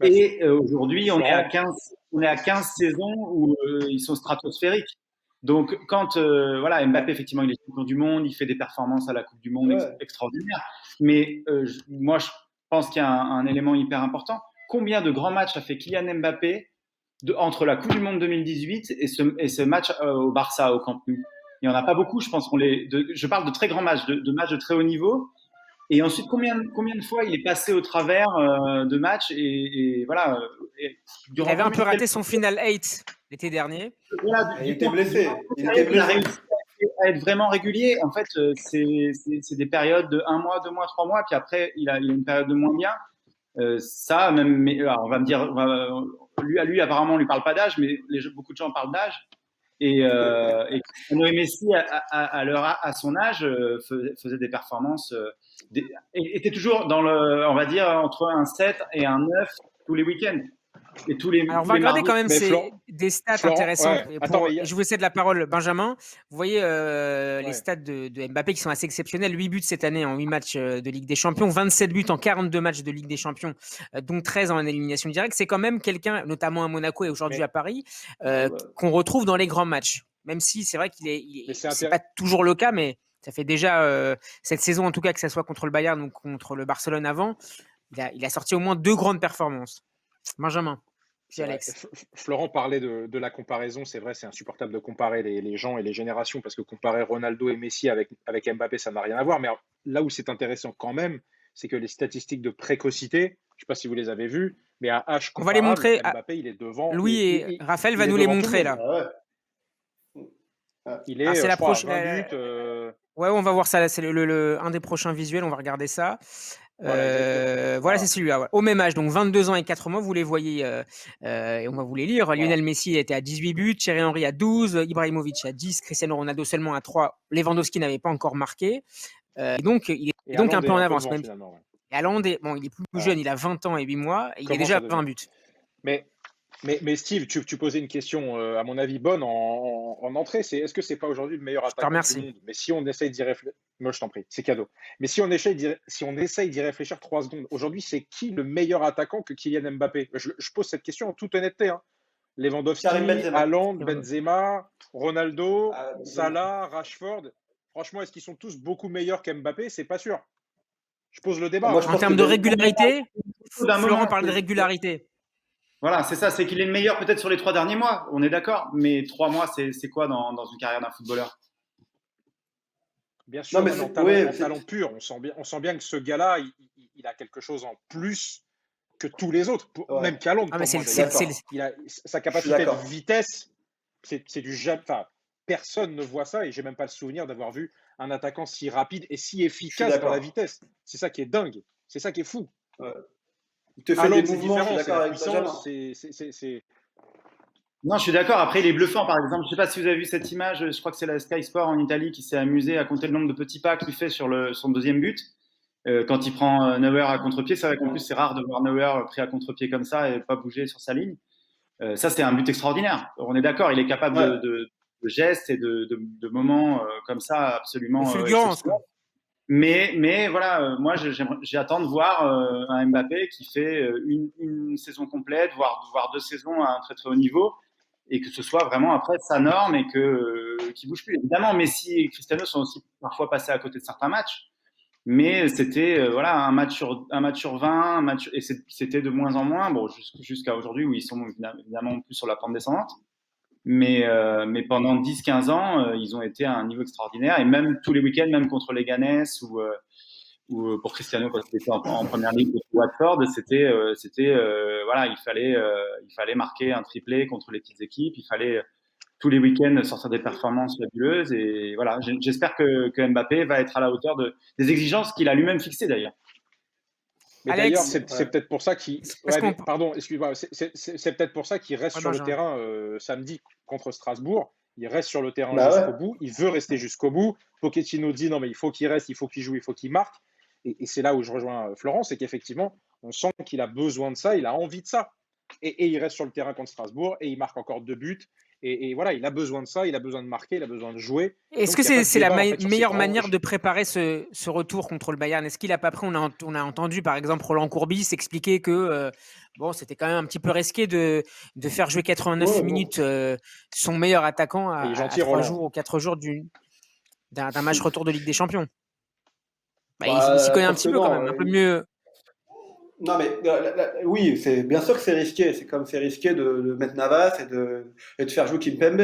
Et aujourd'hui, on est à 15 saisons où ils sont stratosphériques. Donc, quand voilà, Mbappé, effectivement, il est champion du monde, il fait des performances à la Coupe du Monde extraordinaires. Mais moi, je pense qu'il y a un élément hyper important. Combien de grands matchs a fait Kylian Mbappé entre la Coupe du Monde 2018 et ce match au Barça, au Camp Nou? Il n'y en a pas beaucoup, je pense. Je parle de très grands matchs, de matchs de très haut niveau. Et ensuite, combien de fois il est passé au travers de matchs et voilà. Il avait un peu raté son Final 8 l'été dernier. Voilà, il était blessé. Il a réussi à être vraiment régulier. En fait, c'est des périodes de 1 mois, 2 mois, 3 mois, puis après, il a une période de moins bien. Ça, même, alors, on va me dire, lui, apparemment, on lui parle pas d'âge, mais beaucoup de gens parlent d'âge. Et Cristiano et Messi, à son âge, faisaient des performances, étaient toujours on va dire, entre un 7 et un 9 tous les week-ends. Et Alors, on va regarder quand même des stats intéressants. Je vous cède la parole, Benjamin. Vous voyez les stats de Mbappé qui sont assez exceptionnels. 8 buts cette année en 8 matchs de Ligue des Champions, 27 buts en 42 matchs de Ligue des Champions, dont 13 en élimination directe. C'est quand même quelqu'un, notamment à Monaco et aujourd'hui à Paris, qu'on retrouve dans les grands matchs. Même si c'est vrai c'est pas toujours le cas, mais ça fait déjà cette saison, en tout cas, que ce soit contre le Bayern ou contre le Barcelone avant, il a sorti au moins 2 grandes performances. Benjamin, puis Alex. Florent parlait de la comparaison. C'est vrai, c'est insupportable de comparer les gens et les générations parce que comparer Ronaldo et Messi avec Mbappé, ça n'a rien à voir. Mais là où c'est intéressant quand même, c'est que les statistiques de précocité, je ne sais pas si vous les avez vues, mais à âge comparable, on va les montrer. Mbappé, il est devant. Louis et Raphaël va nous les montrer là. Il est c'est la prochaine. Ouais, on va voir ça. C'est un des prochains visuels. On va regarder ça. Voilà, c'est celui-là. Ouais. Au même âge, donc 22 ans et 4 mois, vous les voyez et on va vous les lire. Lionel Messi était à 18 buts, Thierry Henry à 12, Ibrahimovic à 10, Cristiano Ronaldo seulement à 3. Lewandowski n'avait pas encore marqué. Et donc, il est donc un peu en avance. Même. Et Haaland, il est plus jeune, il a 20 ans et 8 mois, et il est déjà à 20 buts. Mais Steve, tu posais une question, à mon avis, bonne en entrée. Est-ce que c'est pas aujourd'hui le meilleur attaquant du monde? Mais si on essaye d'y réfléchir, moi je t'en prie, c'est cadeau. Mais si on essaye d'y réfléchir 3 secondes, aujourd'hui, c'est qui le meilleur attaquant que Kylian Mbappé? Je pose cette question en toute honnêteté. Hein. Lewandowski, Haaland, Benzema, Ronaldo, Salah, Rashford. Franchement, est-ce qu'ils sont tous beaucoup meilleurs qu'Mbappé? C'est pas sûr. Je pose le débat. En termes de régularité, Florent parle de régularité. Voilà, c'est ça, c'est qu'il est le meilleur peut-être sur les 3 derniers mois, on est d'accord, mais 3 mois, c'est quoi dans une carrière d'un footballeur? Bien sûr, mais en talent pur, on sent bien que ce gars-là, il a quelque chose en plus que tous les autres, même qu'Haaland. Sa capacité de vitesse, c'est du jamais. Enfin, personne ne voit ça et j'ai même pas le souvenir d'avoir vu un attaquant si rapide et si efficace dans la vitesse. C'est ça qui est dingue, c'est ça qui est fou. Il te fait des mouvements, je suis d'accord avec Benjamin. Non, je suis d'accord. Après, il est bluffant, par exemple. Je ne sais pas si vous avez vu cette image. Je crois que c'est la Sky Sport en Italie qui s'est amusé à compter le nombre de petits pas qu'il fait sur son deuxième but. Quand il prend Neuer à contre-pied. C'est vrai qu'en plus, c'est rare de voir Neuer pris à contre-pied comme ça et pas bouger sur sa ligne. Ça, c'est un but extraordinaire. On est d'accord, il est capable de gestes et de moments comme ça absolument exceptionnels. Mais voilà, moi j'attends de voir un Mbappé qui fait une saison complète, voire 2 saisons à un très très haut niveau, et que ce soit vraiment après sa norme et qu'il bouge plus. Évidemment, Messi et Cristiano sont aussi parfois passés à côté de certains matchs, mais c'était voilà un match sur 20, et c'était de moins en moins. Bon, jusqu'à aujourd'hui où ils sont évidemment plus sur la pente descendante. Mais pendant 10-15 ans, ils ont été à un niveau extraordinaire. Et même tous les week-ends, même contre les Ganes ou pour Cristiano quand il était en première ligue contre Watford, c'était voilà, il fallait marquer un triplé contre les petites équipes. Il fallait tous les week-ends sortir des performances fabuleuses. Et voilà, j'espère que Mbappé va être à la hauteur des exigences qu'il a lui-même fixées d'ailleurs. Mais d'ailleurs, c'est peut-être pour ça qu'il. Pardon, excuse-moi. C'est peut-être pour ça qu'il reste sur le terrain samedi contre Strasbourg. Il reste sur le terrain jusqu'au bout. Il veut rester jusqu'au bout. Pochettino dit non, mais il faut qu'il reste, il faut qu'il joue, il faut qu'il marque. Et c'est là où je rejoins Florent, c'est qu'effectivement, on sent qu'il a besoin de ça, il a envie de ça. Et il reste sur le terrain contre Strasbourg et il marque encore 2 buts. Et voilà, il a besoin de ça, il a besoin de marquer, il a besoin de jouer. Est-ce que c'est la meilleure manière de préparer ce retour contre le Bayern? Est-ce qu'il n'a pas pris, on a entendu par exemple Roland Courbis expliquer que bon, c'était quand même un petit peu risqué de faire jouer 89 minutes son meilleur attaquant à 3 jours ou 4 jours d'un match retour de Ligue des Champions. Il s'y connaît un petit peu quand même, un peu mieux. Non, mais oui, c'est bien sûr que c'est risqué. C'est comme c'est risqué de mettre Navas et de faire jouer Kimpembe.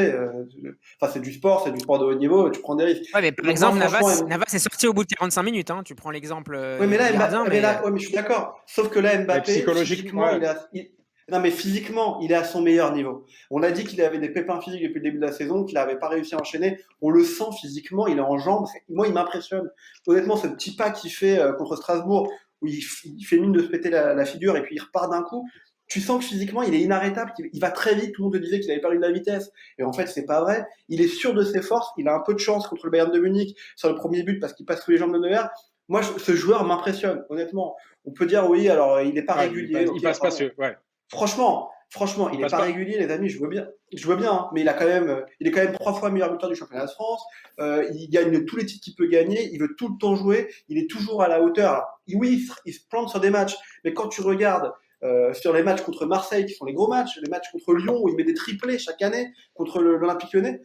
Enfin, c'est du sport de haut niveau. Tu prends des risques. Ouais, mais par exemple, Navas est sorti au bout de 45 minutes. Hein. Tu prends l'exemple. Oui, mais là, mais je suis d'accord. Sauf que là, Mbappé, psychologiquement, physiquement, il est à son meilleur niveau. On a dit qu'il avait des pépins physiques depuis le début de la saison, qu'il n'avait pas réussi à enchaîner. On le sent physiquement, il est en jambes. Moi, il m'impressionne. Honnêtement, ce petit pas qu'il fait contre Strasbourg, où il fait mine de se péter la figure et puis il repart d'un coup. Tu sens que physiquement, il est inarrêtable, il va très vite. Tout le monde te disait qu'il avait perdu de la vitesse. Et en fait, c'est pas vrai. Il est sûr de ses forces. Il a un peu de chance contre le Bayern de Munich sur le premier but parce qu'il passe tous les jambes de Neuer. Moi, ce joueur m'impressionne, honnêtement. On peut dire, oui, alors, il n'est pas régulier. Il passe pas sur. Ouais. Franchement, il n'est pas régulier, les amis. Je veux bien, hein, mais il est quand même 3 fois meilleur buteur du championnat de France. Il gagne tous les titres qu'il peut gagner. Il veut tout le temps jouer. Il est toujours à la hauteur. Alors, oui, il se plante sur des matchs, mais quand tu regardes sur les matchs contre Marseille, qui sont les gros matchs, les matchs contre Lyon où il met des triplés chaque année, contre l'Olympique Lyonnais,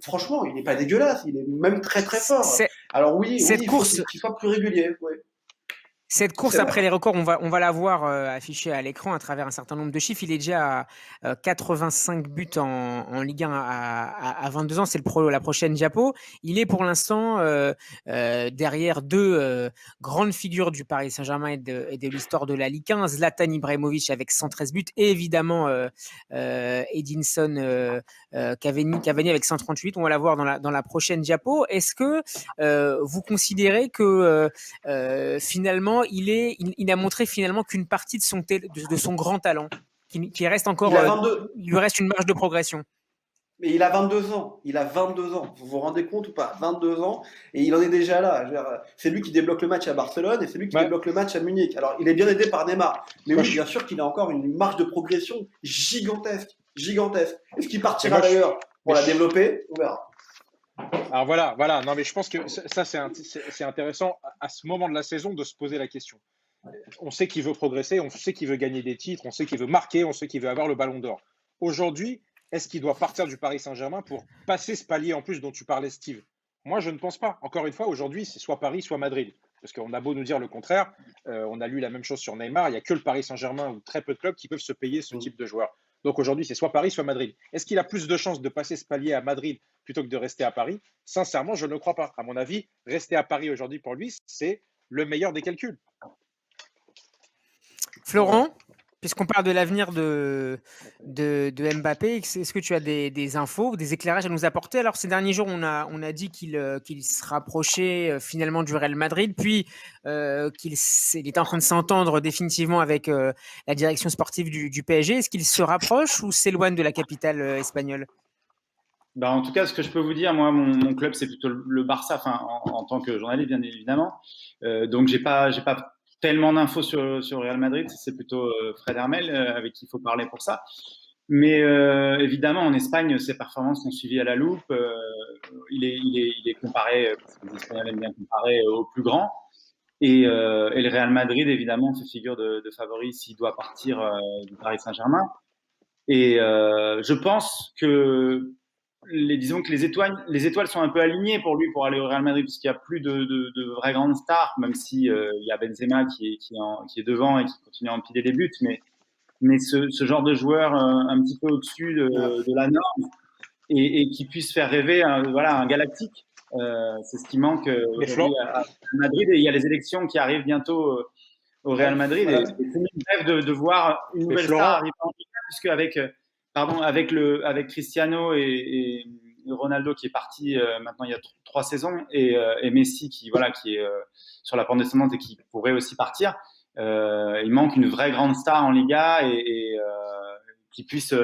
franchement, il n'est pas dégueulasse. Il est même très très fort. Alors oui, il faut qu'il soit plus régulier. Ouais. Cette course après les records, on va la voir affichée à l'écran à travers un certain nombre de chiffres. Il est déjà à 85 buts en Ligue 1 à 22 ans. C'est la prochaine diapo. Il est pour l'instant derrière 2 grandes figures du Paris Saint-Germain et de l'histoire de la Ligue 1. Zlatan Ibrahimovic avec 113 buts et évidemment Edinson Cavani avec 138. On va la voir dans la prochaine diapo. Est-ce que vous considérez que finalement il a montré finalement qu'une partie de son grand talent, qui reste encore, il lui reste une marge de progression. Mais il a 22 ans. Vous vous rendez compte ou pas? 22 ans et il en est déjà là. C'est lui qui débloque le match à Barcelone et c'est lui qui débloque le match à Munich. Alors, il est bien aidé par Neymar. Mais oui, bien sûr qu'il a encore une marge de progression gigantesque. Est-ce qu'il partira d'ailleurs pour la développer? On verra. Alors voilà. Non, mais je pense que ça, c'est intéressant à ce moment de la saison de se poser la question. On sait qu'il veut progresser, on sait qu'il veut gagner des titres, on sait qu'il veut marquer, on sait qu'il veut avoir le ballon d'or. Aujourd'hui, est-ce qu'il doit partir du Paris Saint-Germain pour passer ce palier en plus dont tu parlais, Steve? Moi, je ne pense pas. Encore une fois, aujourd'hui, c'est soit Paris, soit Madrid. Parce qu'on a beau nous dire le contraire, on a lu la même chose sur Neymar, il n'y a que le Paris Saint-Germain ou très peu de clubs qui peuvent se payer ce type de joueur. Donc aujourd'hui, c'est soit Paris, soit Madrid. Est-ce qu'il a plus de chances de passer ce palier à Madrid plutôt que de rester à Paris? Sincèrement, je ne le crois pas. À mon avis, rester à Paris aujourd'hui pour lui, c'est le meilleur des calculs. Florent, puisqu'on parle de l'avenir de Mbappé, est-ce que tu as des infos, des éclairages à nous apporter? Alors, ces derniers jours, on a dit qu'il se rapprochait finalement du Real Madrid, puis qu'il était en train de s'entendre définitivement avec la direction sportive du PSG. Est-ce qu'il se rapproche ou s'éloigne de la capitale espagnole? En tout cas, ce que je peux vous dire, moi, mon club, c'est plutôt le Barça, en tant que journaliste, bien évidemment. Donc, j'ai pas tellement d'infos sur Real Madrid. C'est plutôt Fred Hermel avec qui il faut parler pour ça. Mais évidemment, en Espagne, ses performances sont suivies à la loupe. Il est comparé, parce que les Espagnols aiment bien comparer, au plus grand. Et le Real Madrid, évidemment, fait figure de favori s'il doit partir du Paris Saint-Germain. Et je pense que disons que les étoiles sont un peu alignées pour lui pour aller au Real Madrid, puisqu'il n'y a plus de vraies grandes stars, même si il y a Benzema qui est devant et qui continue à empiler des buts. Mais ce genre de joueur un petit peu au-dessus de la norme et qui puisse faire rêver un galactique, c'est ce qui manque aujourd'hui à Madrid. Et il y a les élections qui arrivent bientôt au Real Madrid. Et c'est une rêve de voir une nouvelle star arriver en Liga, puisque avec Cristiano et Ronaldo qui est parti maintenant il y a 3 saisons et Messi qui est sur la pente descendante et qui pourrait aussi partir. Il manque une vraie grande star en Liga et qui puisse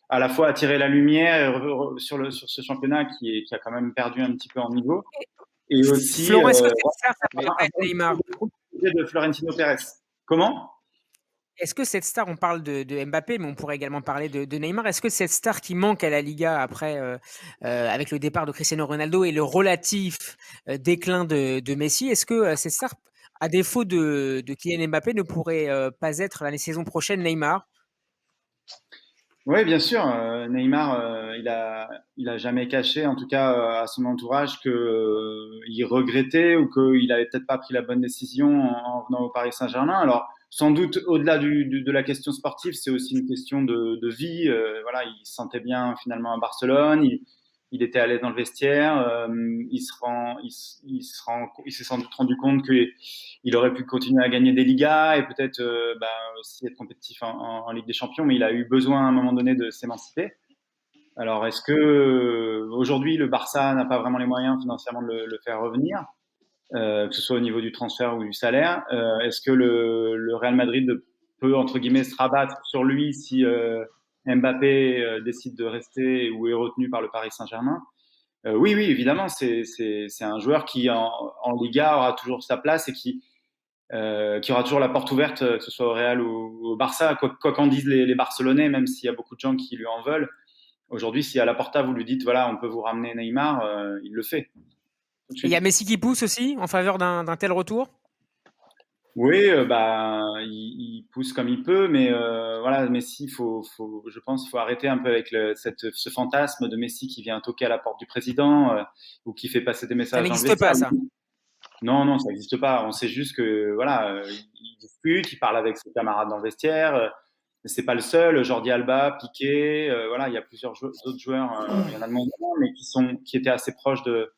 à la fois attirer la lumière sur ce championnat qui a quand même perdu un petit peu en niveau. Et aussi, Florent, est-ce que cette star, ça pourrait pas être Neymar de Florentino Pérez. Comment ? Est-ce que cette star, on parle de Mbappé, mais on pourrait également parler de Neymar, est-ce que cette star qui manque à la Liga après, avec le départ de Cristiano Ronaldo et le relatif déclin de Messi, est-ce que cette star, à défaut de Kylian Mbappé, ne pourrait pas être la saison prochaine Neymar ? Oui, bien sûr. Neymar, il a jamais caché, en tout cas à son entourage, qu'il regrettait ou qu'il avait peut-être pas pris la bonne décision en venant au Paris Saint-Germain. Alors, sans doute, au-delà de la question sportive, c'est aussi une question de vie. Il se sentait bien finalement à Barcelone. Il était à l'aise dans le vestiaire. Il s'est sans doute rendu compte qu'il aurait pu continuer à gagner des Ligas et peut-être aussi être compétitif en Ligue des Champions, mais il a eu besoin à un moment donné de s'émanciper. Alors, est-ce que aujourd'hui le Barça n'a pas vraiment les moyens financièrement de le faire revenir, que ce soit au niveau du transfert ou du salaire? Est-ce que le Real Madrid peut entre guillemets se rabattre sur lui si Mbappé décide de rester ou est retenu par le Paris Saint-Germain? Oui, évidemment, c'est un joueur qui en Liga aura toujours sa place et qui aura toujours la porte ouverte, que ce soit au Real ou au Barça, quoi qu'en disent les Barcelonais, même s'il y a beaucoup de gens qui lui en veulent. Aujourd'hui, si à la Porta vous lui dites voilà, on peut vous ramener Neymar, il le fait. Il y a Messi qui pousse aussi en faveur d'un tel retour? Oui, il pousse comme il peut, mais Messi, je pense qu'il faut arrêter un peu avec ce fantasme de Messi qui vient toquer à la porte du président ou qui fait passer des messages. Ça n'existe pas, ça. Non, ça n'existe pas. On sait juste que il discute, il parle avec ses camarades dans le vestiaire. C'est pas le seul. Jordi Alba, Piqué, il y a plusieurs autres joueurs. Il y en a de moins, mais qui étaient assez proches de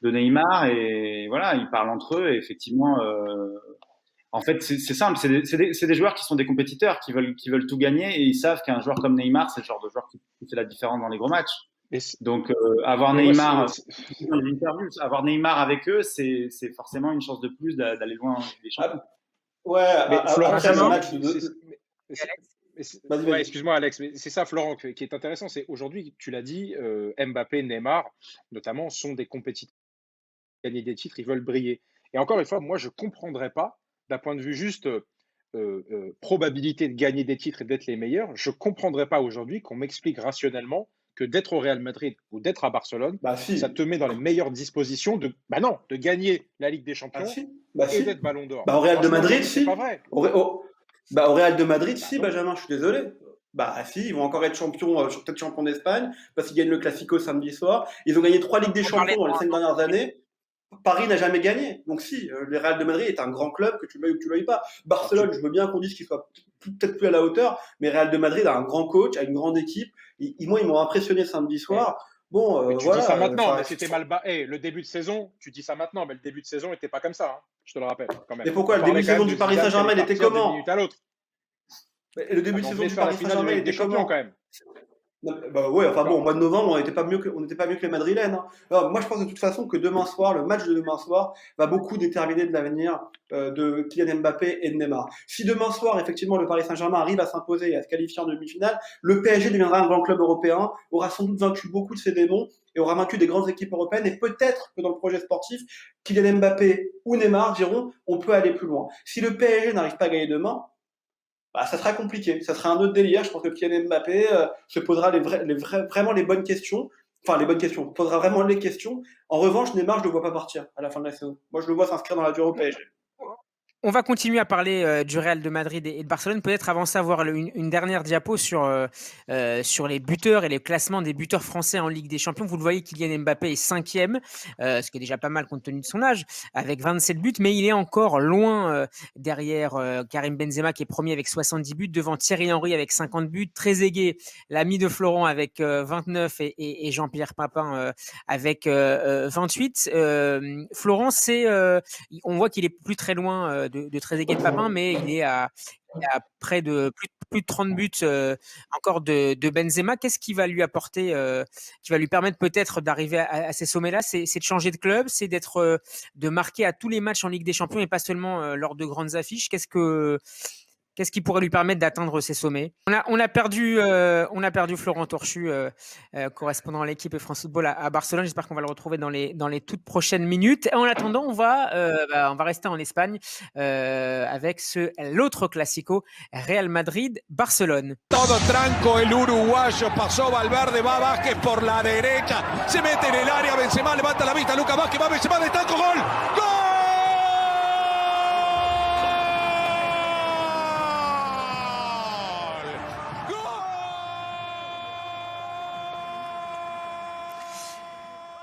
Neymar et ils parlent entre eux. Et effectivement. En fait, c'est simple, c'est des joueurs qui sont des compétiteurs, qui veulent tout gagner et ils savent qu'un joueur comme Neymar, c'est le genre de joueur qui fait la différence dans les gros matchs. Donc, avoir Neymar avec eux, c'est forcément une chance de plus d'aller loin des champions. Excuse-moi Alex, mais c'est ça Florent qui est intéressant, c'est aujourd'hui, tu l'as dit, Mbappé, Neymar, notamment, sont des compétiteurs qui gagnent des titres, ils veulent briller. Et encore une fois, moi, je comprendrais pas, d'un point de vue juste probabilité de gagner des titres et d'être les meilleurs, je ne comprendrais pas aujourd'hui qu'on m'explique rationnellement que d'être au Real Madrid ou d'être à Barcelone, ça te met dans les meilleures dispositions de gagner la Ligue des Champions et d'être Ballon d'Or. Au Real de Madrid, c'est pas vrai. Au Real de Madrid, Benjamin, je suis désolé. Ils vont encore être peut-être champions d'Espagne, parce qu'ils gagnent le Classico samedi soir. Ils ont gagné 3 Ligues des Champions dans les 5 dernières années. Paris n'a jamais gagné. Donc le Real de Madrid est un grand club, que tu le veuilles ou que tu le veuilles pas. Barcelone, je veux bien qu'on dise qu'il soit peut-être plus à la hauteur, mais Real de Madrid a un grand coach, a une grande équipe. Moi, ils m'ont impressionné samedi soir. Mais tu dis ça maintenant, mais c'était mal bas. Le début de saison, tu dis ça maintenant, mais le début de saison n'était pas comme ça. Hein. Je te le rappelle quand même. Et pourquoi le début de saison du Paris Saint-Germain, il était comment? Minute à l'autre. Et le début de saison du Paris Saint-Germain, il était comment quand même? Au mois de novembre, on n'était pas mieux que les Madrilènes. Hein. Alors, moi, je pense de toute façon que demain soir, le match de demain soir va beaucoup déterminer de l'avenir de Kylian Mbappé et de Neymar. Si demain soir, effectivement, le Paris Saint-Germain arrive à s'imposer et à se qualifier en demi-finale, le PSG deviendra un grand club européen, aura sans doute vaincu beaucoup de ses démons et aura vaincu des grandes équipes européennes. Et peut-être que dans le projet sportif, Kylian Mbappé ou Neymar diront on peut aller plus loin. Si le PSG n'arrive pas à gagner demain, ça sera compliqué. Ça sera un autre délire. Je pense que Kylian Mbappé se posera vraiment les bonnes questions. Enfin, les bonnes questions. Posera vraiment les questions. En revanche, Neymar, je ne le vois pas partir à la fin de la saison. Moi, je le vois s'inscrire dans la durée au PSG. On va continuer à parler du Real de Madrid et de Barcelone. Peut-être avant ça, voir une dernière diapo sur les buteurs et les classements des buteurs français en Ligue des Champions. Vous le voyez, Kylian Mbappé est 5e, ce qui est déjà pas mal compte tenu de son âge, avec 27 buts, mais il est encore loin derrière Karim Benzema qui est premier avec 70 buts, devant Thierry Henry avec 50 buts, Trezeguet, l'ami de Florent, avec 29 et Jean-Pierre Papin avec 28. Florent, on voit qu'il est plus très loin de Trezeguet de Papin, mais il est à près de plus de 30 buts encore de Benzema. Qu'est-ce qui va lui apporter, qui va lui permettre peut-être d'arriver à ces sommets-là? C'est de changer de club, c'est de marquer à tous les matchs en Ligue des Champions et pas seulement lors de grandes affiches. Qu'est-ce qui pourrait lui permettre d'atteindre ces sommets? On a perdu Florent Torchu, correspondant à l'équipe et France Football à Barcelone. J'espère qu'on va le retrouver dans les toutes prochaines minutes. Et en attendant, on va rester en Espagne avec l'autre classico, Real Madrid-Barcelone. Todo tranco, el uruguayo pasó Valverde, va Vázquez por la derecha, se mete en el área, Benzema levanta la vista, Lucas Vázquez, va Benzema de taco, gol, gol.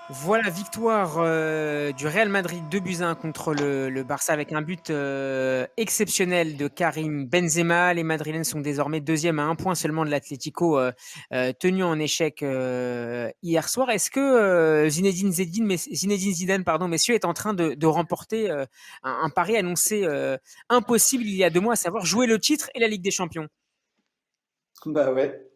Voilà, victoire du Real Madrid 2-1 contre le Barça avec un but exceptionnel de Karim Benzema. Les Madrilènes sont désormais deuxième à 1 point seulement de l'Atlético tenu en échec hier soir. Est-ce que Zinedine Zidane, messieurs, est en train de remporter un pari annoncé impossible il y a 2 mois, à savoir jouer le titre et la Ligue des Champions? Bah ouais.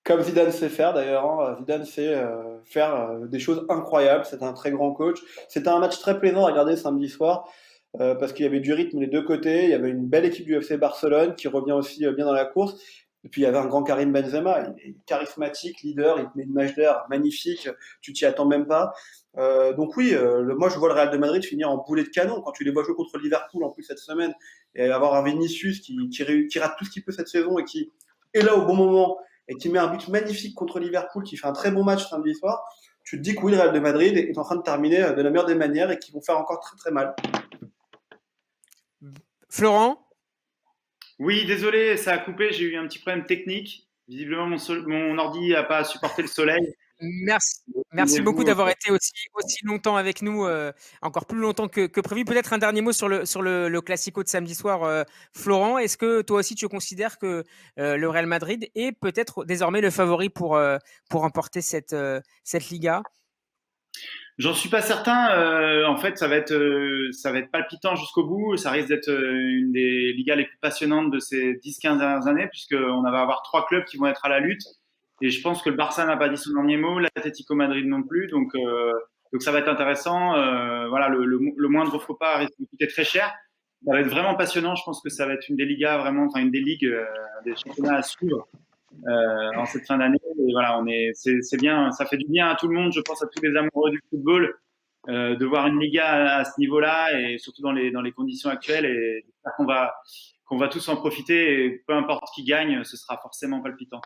Comme Zidane sait faire d'ailleurs, hein. Zidane sait faire des choses incroyables. C'est un très grand coach. C'était un match très plaisant à regarder samedi soir parce qu'il y avait du rythme des deux côtés. Il y avait une belle équipe du FC Barcelone qui revient aussi bien dans la course. Et puis il y avait un grand Karim Benzema, il est charismatique, leader, il te met une mâche d'air magnifique, tu t'y attends même pas. Donc oui, moi je vois le Real de Madrid finir en boulet de canon quand tu les vois jouer contre Liverpool en plus cette semaine et avoir un Vinicius qui rate tout ce qu'il peut cette saison et qui est là au bon moment et qui met un but magnifique contre Liverpool, qui fait un très bon match samedi soir. Tu te dis que oui, le Real de Madrid est en train de terminer de la meilleure des manières et qu'ils vont faire encore très très mal. Florent? Oui, désolé, ça a coupé, j'ai eu un petit problème technique. Visiblement, mon ordi n'a pas supporté le soleil. Merci beaucoup d'avoir été aussi longtemps avec nous, encore plus longtemps que prévu. Peut-être un dernier mot sur le Classico de samedi soir, Florent. Est-ce que toi aussi tu considères que le Real Madrid est peut-être désormais le favori pour remporter cette Liga? J'en suis pas certain. En fait, ça va être palpitant jusqu'au bout. Ça risque d'être une des ligas les plus passionnantes de ces 10-15 dernières années, puisqu'on va avoir 3 clubs qui vont être à la lutte. Et je pense que le Barça n'a pas dit son dernier mot, l'Atlético Madrid non plus. Donc ça va être intéressant. Voilà, le moindre faux pas risque de coûter très cher. Ça va être vraiment passionnant. Je pense que ça va être une des ligas une des ligues, des championnats à suivre en cette fin d'année. Et voilà, c'est bien. Ça fait du bien à tout le monde. Je pense à tous les amoureux du football de voir une Liga à ce niveau-là et surtout dans les conditions actuelles. Et j'espère qu'on va tous en profiter. Et peu importe qui gagne, ce sera forcément palpitant.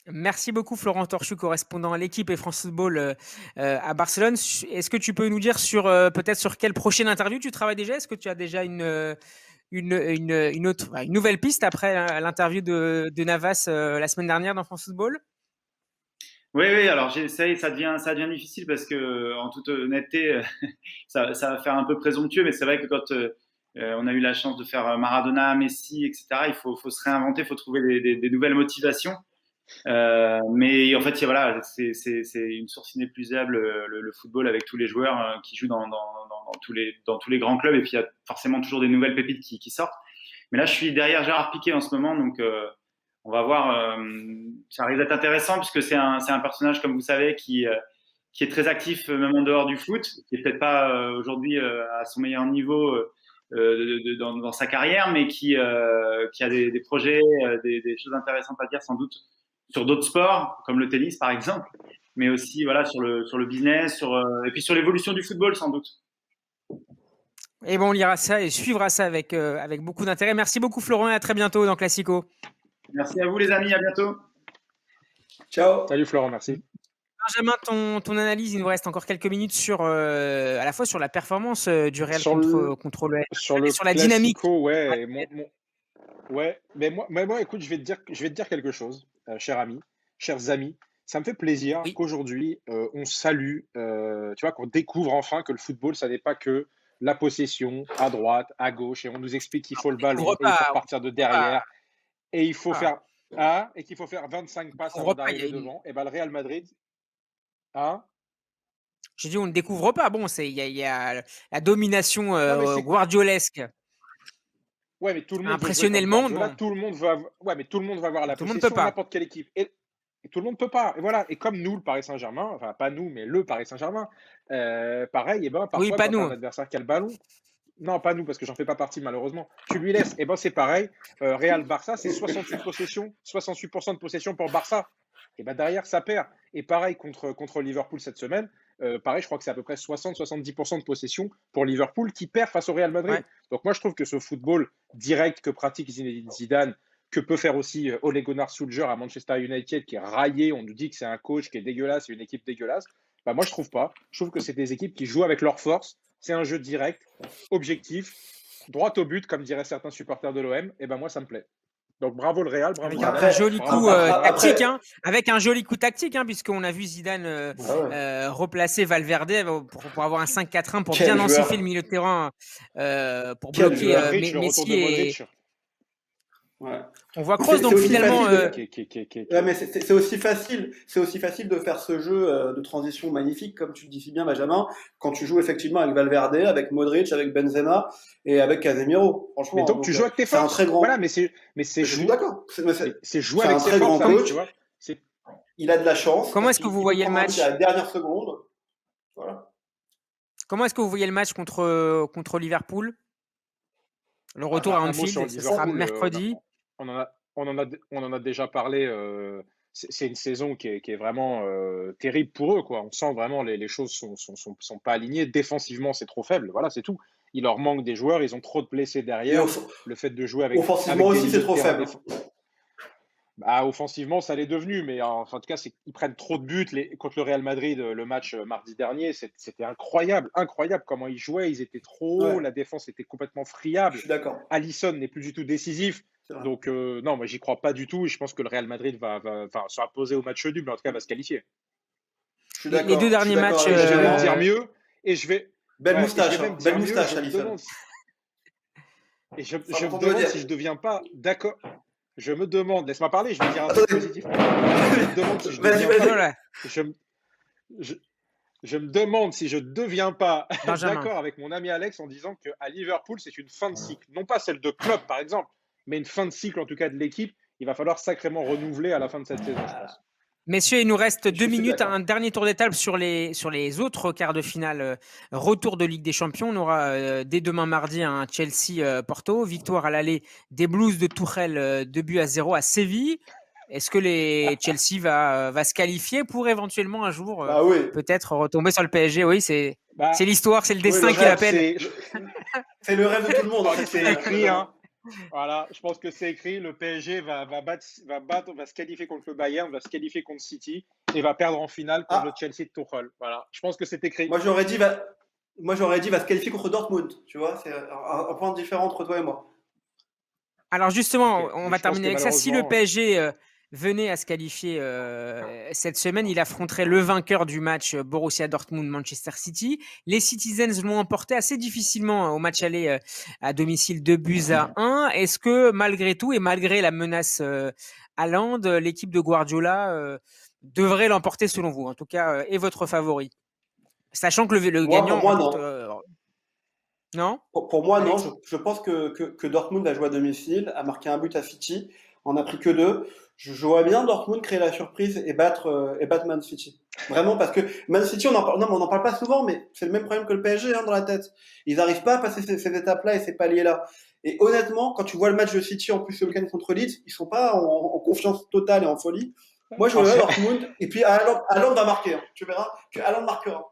Merci beaucoup Florent Torchu, correspondant à l'équipe et France Football à Barcelone. Est-ce que tu peux nous dire peut-être sur quelle prochaine interview tu travailles déjà? Est-ce que tu as déjà une nouvelle piste après l'interview de Navas la semaine dernière dans France Football? Oui, alors j'essaye, ça devient difficile parce que, en toute honnêteté, ça va faire un peu présomptueux, mais c'est vrai que quand on a eu la chance de faire Maradona, Messi, etc., il faut se réinventer, il faut trouver des nouvelles motivations. Mais en fait, voilà, c'est une source inépuisable le football avec tous les joueurs qui jouent dans tous les grands clubs, et puis il y a forcément toujours des nouvelles pépites qui sortent. Mais là, je suis derrière Gérard Piqué en ce moment, donc on va voir. Ça risque d'être intéressant puisque c'est un personnage, comme vous savez, qui est très actif même en dehors du foot, qui est peut-être pas aujourd'hui à son meilleur niveau dans sa carrière, mais qui a des projets, des choses intéressantes à dire sans doute sur d'autres sports, comme le tennis par exemple, mais aussi voilà sur le business, et puis sur l'évolution du football sans doute. Et bon, on lira ça et suivra ça avec beaucoup d'intérêt. Merci beaucoup Florent et à très bientôt dans Classico. Merci à vous les amis, à bientôt. Ciao. Salut Florent, merci. Benjamin, ton analyse, il nous reste encore quelques minutes à la fois sur la performance du Real contre le sur la Classico, dynamique. Ouais, mais moi, écoute, je vais te dire quelque chose, chers amis. Ça me fait plaisir qu'aujourd'hui, on salue, tu vois, qu'on découvre enfin que le football, ça n'est pas que la possession à droite, à gauche, et on nous explique qu'il faut le ballon, et il faut partir de derrière, et il faut faire et qu'il faut faire 25 passes avant d'arriver devant. Et ben le Real Madrid, j'ai dit on ne découvre pas. Bon, il y a la domination guardiolesque. Ouais, mais tout le monde impressionner le monde. Bon. Tout le monde va. Ouais, mais tout le monde va voir la possession de n'importe quelle équipe. Et tout le monde peut pas. Et voilà. Et comme nous, le Paris Saint-Germain, enfin pas nous, mais le Paris Saint-Germain, pareil. Et ben parfois, quand un adversaire qui a le ballon. Non, pas nous, parce que j'en fais pas partie malheureusement. Tu lui laisses. Et ben c'est pareil. Real Barça, c'est 68% de possession pour Barça. Et ben derrière, ça perd. Et pareil contre Liverpool cette semaine. Pareil, je crois que c'est à peu près 60-70% de possession pour Liverpool qui perd face au Real Madrid. Ouais. Donc moi, je trouve que ce football direct que pratique Zinedine Zidane, que peut faire aussi Ole Gunnar Solskjaer à Manchester United, qui est raillé, on nous dit que c'est un coach qui est dégueulasse, c'est une équipe dégueulasse. Bah moi, je trouve pas. Je trouve que c'est des équipes qui jouent avec leur force. C'est un jeu direct, objectif, droit au but, comme diraient certains supporters de l'OM. Et ben moi, ça me plaît. Donc bravo le Real, bravo. Avec un joli coup tactique, avec un joli coup tactique, puisqu'on a vu Zidane replacer Valverde pour avoir un 5-4-1 pour bien ensiffler le milieu de terrain, pour bloquer Messi. Ouais. On voit Kroos, donc finalement. Ouais, mais c'est aussi facile de faire ce jeu de transition magnifique, comme tu le dis si bien, Benjamin, quand tu joues effectivement avec Valverde, avec Modric, avec Benzema et avec Casemiro. Franchement, mais donc tu joues avec tes forces. Voilà, mais c'est jouer. D'accord. C'est jouer avec un très grand coach. Tu vois. Il a de la chance. Comment est-ce que vous voyez le match à la dernière seconde. Voilà. Comment est-ce que vous voyez le match contre Liverpool? Le retour à Anfield, ce sera mercredi. On en a déjà parlé. C'est une saison qui est vraiment terrible pour eux, quoi. On sent vraiment les choses sont pas alignées. Défensivement, c'est trop faible. Voilà, c'est tout. Il leur manque des joueurs. Ils ont trop de blessés derrière. Le fait de jouer avec. Offensivement aussi, c'est trop faible. Offensivement, ça l'est devenu, mais en tout cas, ils prennent trop de buts. Contre le Real Madrid, le match mardi dernier, c'était incroyable comment ils jouaient. Ils étaient trop hauts, la défense était complètement friable. Je suis d'accord. Alisson n'est plus du tout décisif. Donc, non, moi, j'y crois pas du tout. Et je pense que le Real Madrid va s'imposer au match nul, mais en tout cas, va se qualifier. Je suis d'accord. Les deux derniers matchs. Je vais même dire mieux. Et je vais. Belle moustache, Alisson. Et je me demande si je ne deviens pas d'accord. Je me demande, laisse-moi parler, je vais dire un truc positif. Je me demande si je me demande si je ne deviens pas d'accord avec mon ami Alex en disant qu'à Liverpool, c'est une fin de cycle. Non pas celle de Klopp, par exemple, mais une fin de cycle, en tout cas, de l'équipe. Il va falloir sacrément renouveler à la fin de cette saison, je pense. Messieurs, il nous reste 2 minutes. Un dernier tour d'étape sur les autres quarts de finale. Retour de Ligue des Champions. On aura dès demain mardi un Chelsea-Porto. Victoire à l'aller des Blues de Tuchel 2-0 à Séville. Est-ce que les Chelsea va se qualifier pour éventuellement un jour peut-être retomber sur le PSG? Oui, c'est l'histoire, c'est le destin qui l'appelle. C'est le rêve de tout le monde. C'est écrit, Voilà, je pense que c'est écrit. Le PSG va se qualifier contre le Bayern, va se qualifier contre City et va perdre en finale contre le Chelsea de Tuchel. Voilà, je pense que c'est écrit. Moi, j'aurais dit va se qualifier contre Dortmund. Tu vois, c'est un point différent entre toi et moi. Alors justement, on va terminer avec ça. Si le PSG venait à se qualifier cette semaine, il affronterait le vainqueur du match Borussia Dortmund-Manchester City. Les Citizens l'ont emporté assez difficilement au match aller à domicile 2-1. Est-ce que malgré tout et malgré la menace Haaland, l'équipe de Guardiola devrait l'emporter selon vous? En tout cas, est votre favori? Sachant que le gagnant... Pour moi, non. Pour moi, non. Je pense que Dortmund a joué à domicile, a marqué un but à City, en a pris que 2. Je vois bien Dortmund créer la surprise et battre Man City. Vraiment, parce que Man City, on n'en parle pas souvent, mais c'est le même problème que le PSG dans la tête. Ils n'arrivent pas à passer ces étapes-là et ces paliers-là. Et honnêtement, quand tu vois le match de City en plus ce week-end contre Leeds, ils sont pas en confiance totale et en folie. Moi, je vois Dortmund et puis Haaland va marquer. Tu verras que Haaland marquera.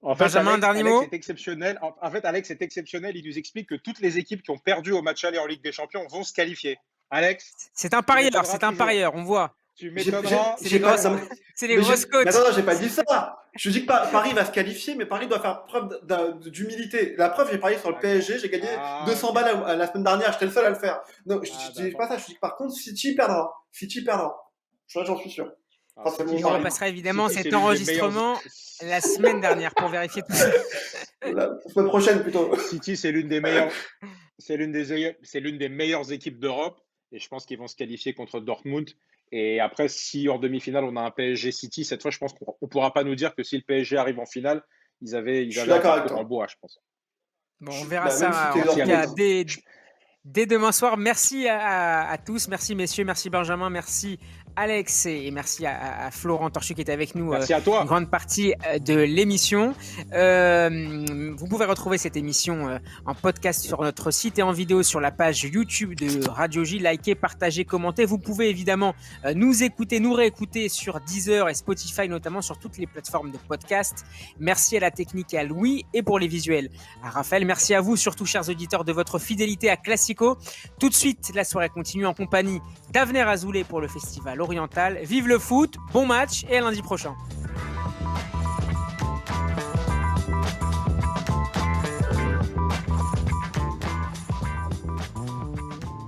En fait, Benjamin, dernier Alex mot. est exceptionnel. En fait, Alex est exceptionnel. Il nous explique que toutes les équipes qui ont perdu au match aller en Ligue des Champions vont se qualifier. Alex, C'est un tu parieur, m'étonneras c'est un toujours. parieur, on voit. Tu J'ai- m'étonneras. C'est j'ai les pas- grosses, non, c'est les Mais grosses côtes. attends, j'ai pas dit ça. Je dis que Paris va se qualifier, mais Paris doit faire preuve d'humilité. La preuve, j'ai parié sur le D'accord. PSG, j'ai gagné Ah, 200 ok. balles la semaine dernière, j'étais le seul à le faire. Non, je Ah, dis d'accord. pas ça, je dis que par contre, City perdra. City perdra. J'en suis sûr. Alors, Enfin, c'est City, mon On pari. repassera évidemment City, c'est cet l'une des enregistrement la semaine dernière pour vérifier tout ça. La semaine prochaine plutôt. City, c'est l'une des meilleures équipes d'Europe. Et je pense qu'ils vont se qualifier contre Dortmund. Et après, si en demi-finale, on a un PSG City, cette fois, je pense qu'on ne pourra pas nous dire que si le PSG arrive en finale, ils avaient suis un d'accord avec parcours toi. en bois, je pense. Bon, on verra Bah, même ça si en t'es tout cas Dortmund. dès demain soir. Merci à tous, merci messieurs, merci Benjamin, merci Alex et merci à Florent Torchu qui est avec nous Merci à une toi. grande partie de l'émission. Vous pouvez retrouver cette émission en podcast sur notre site et en vidéo sur la page YouTube de Radio J. Likez, partagez, commentez. Vous pouvez évidemment nous écouter, nous réécouter sur Deezer et Spotify, notamment sur toutes les plateformes de podcast. Merci à la technique et à Louis et pour les visuels à Raphaël. Merci à vous, surtout chers auditeurs, de votre fidélité à Classico. Tout de suite, la soirée continue en compagnie d'Avner Azoulay pour le Festival Oriental. Vive le foot, bon match et à lundi prochain.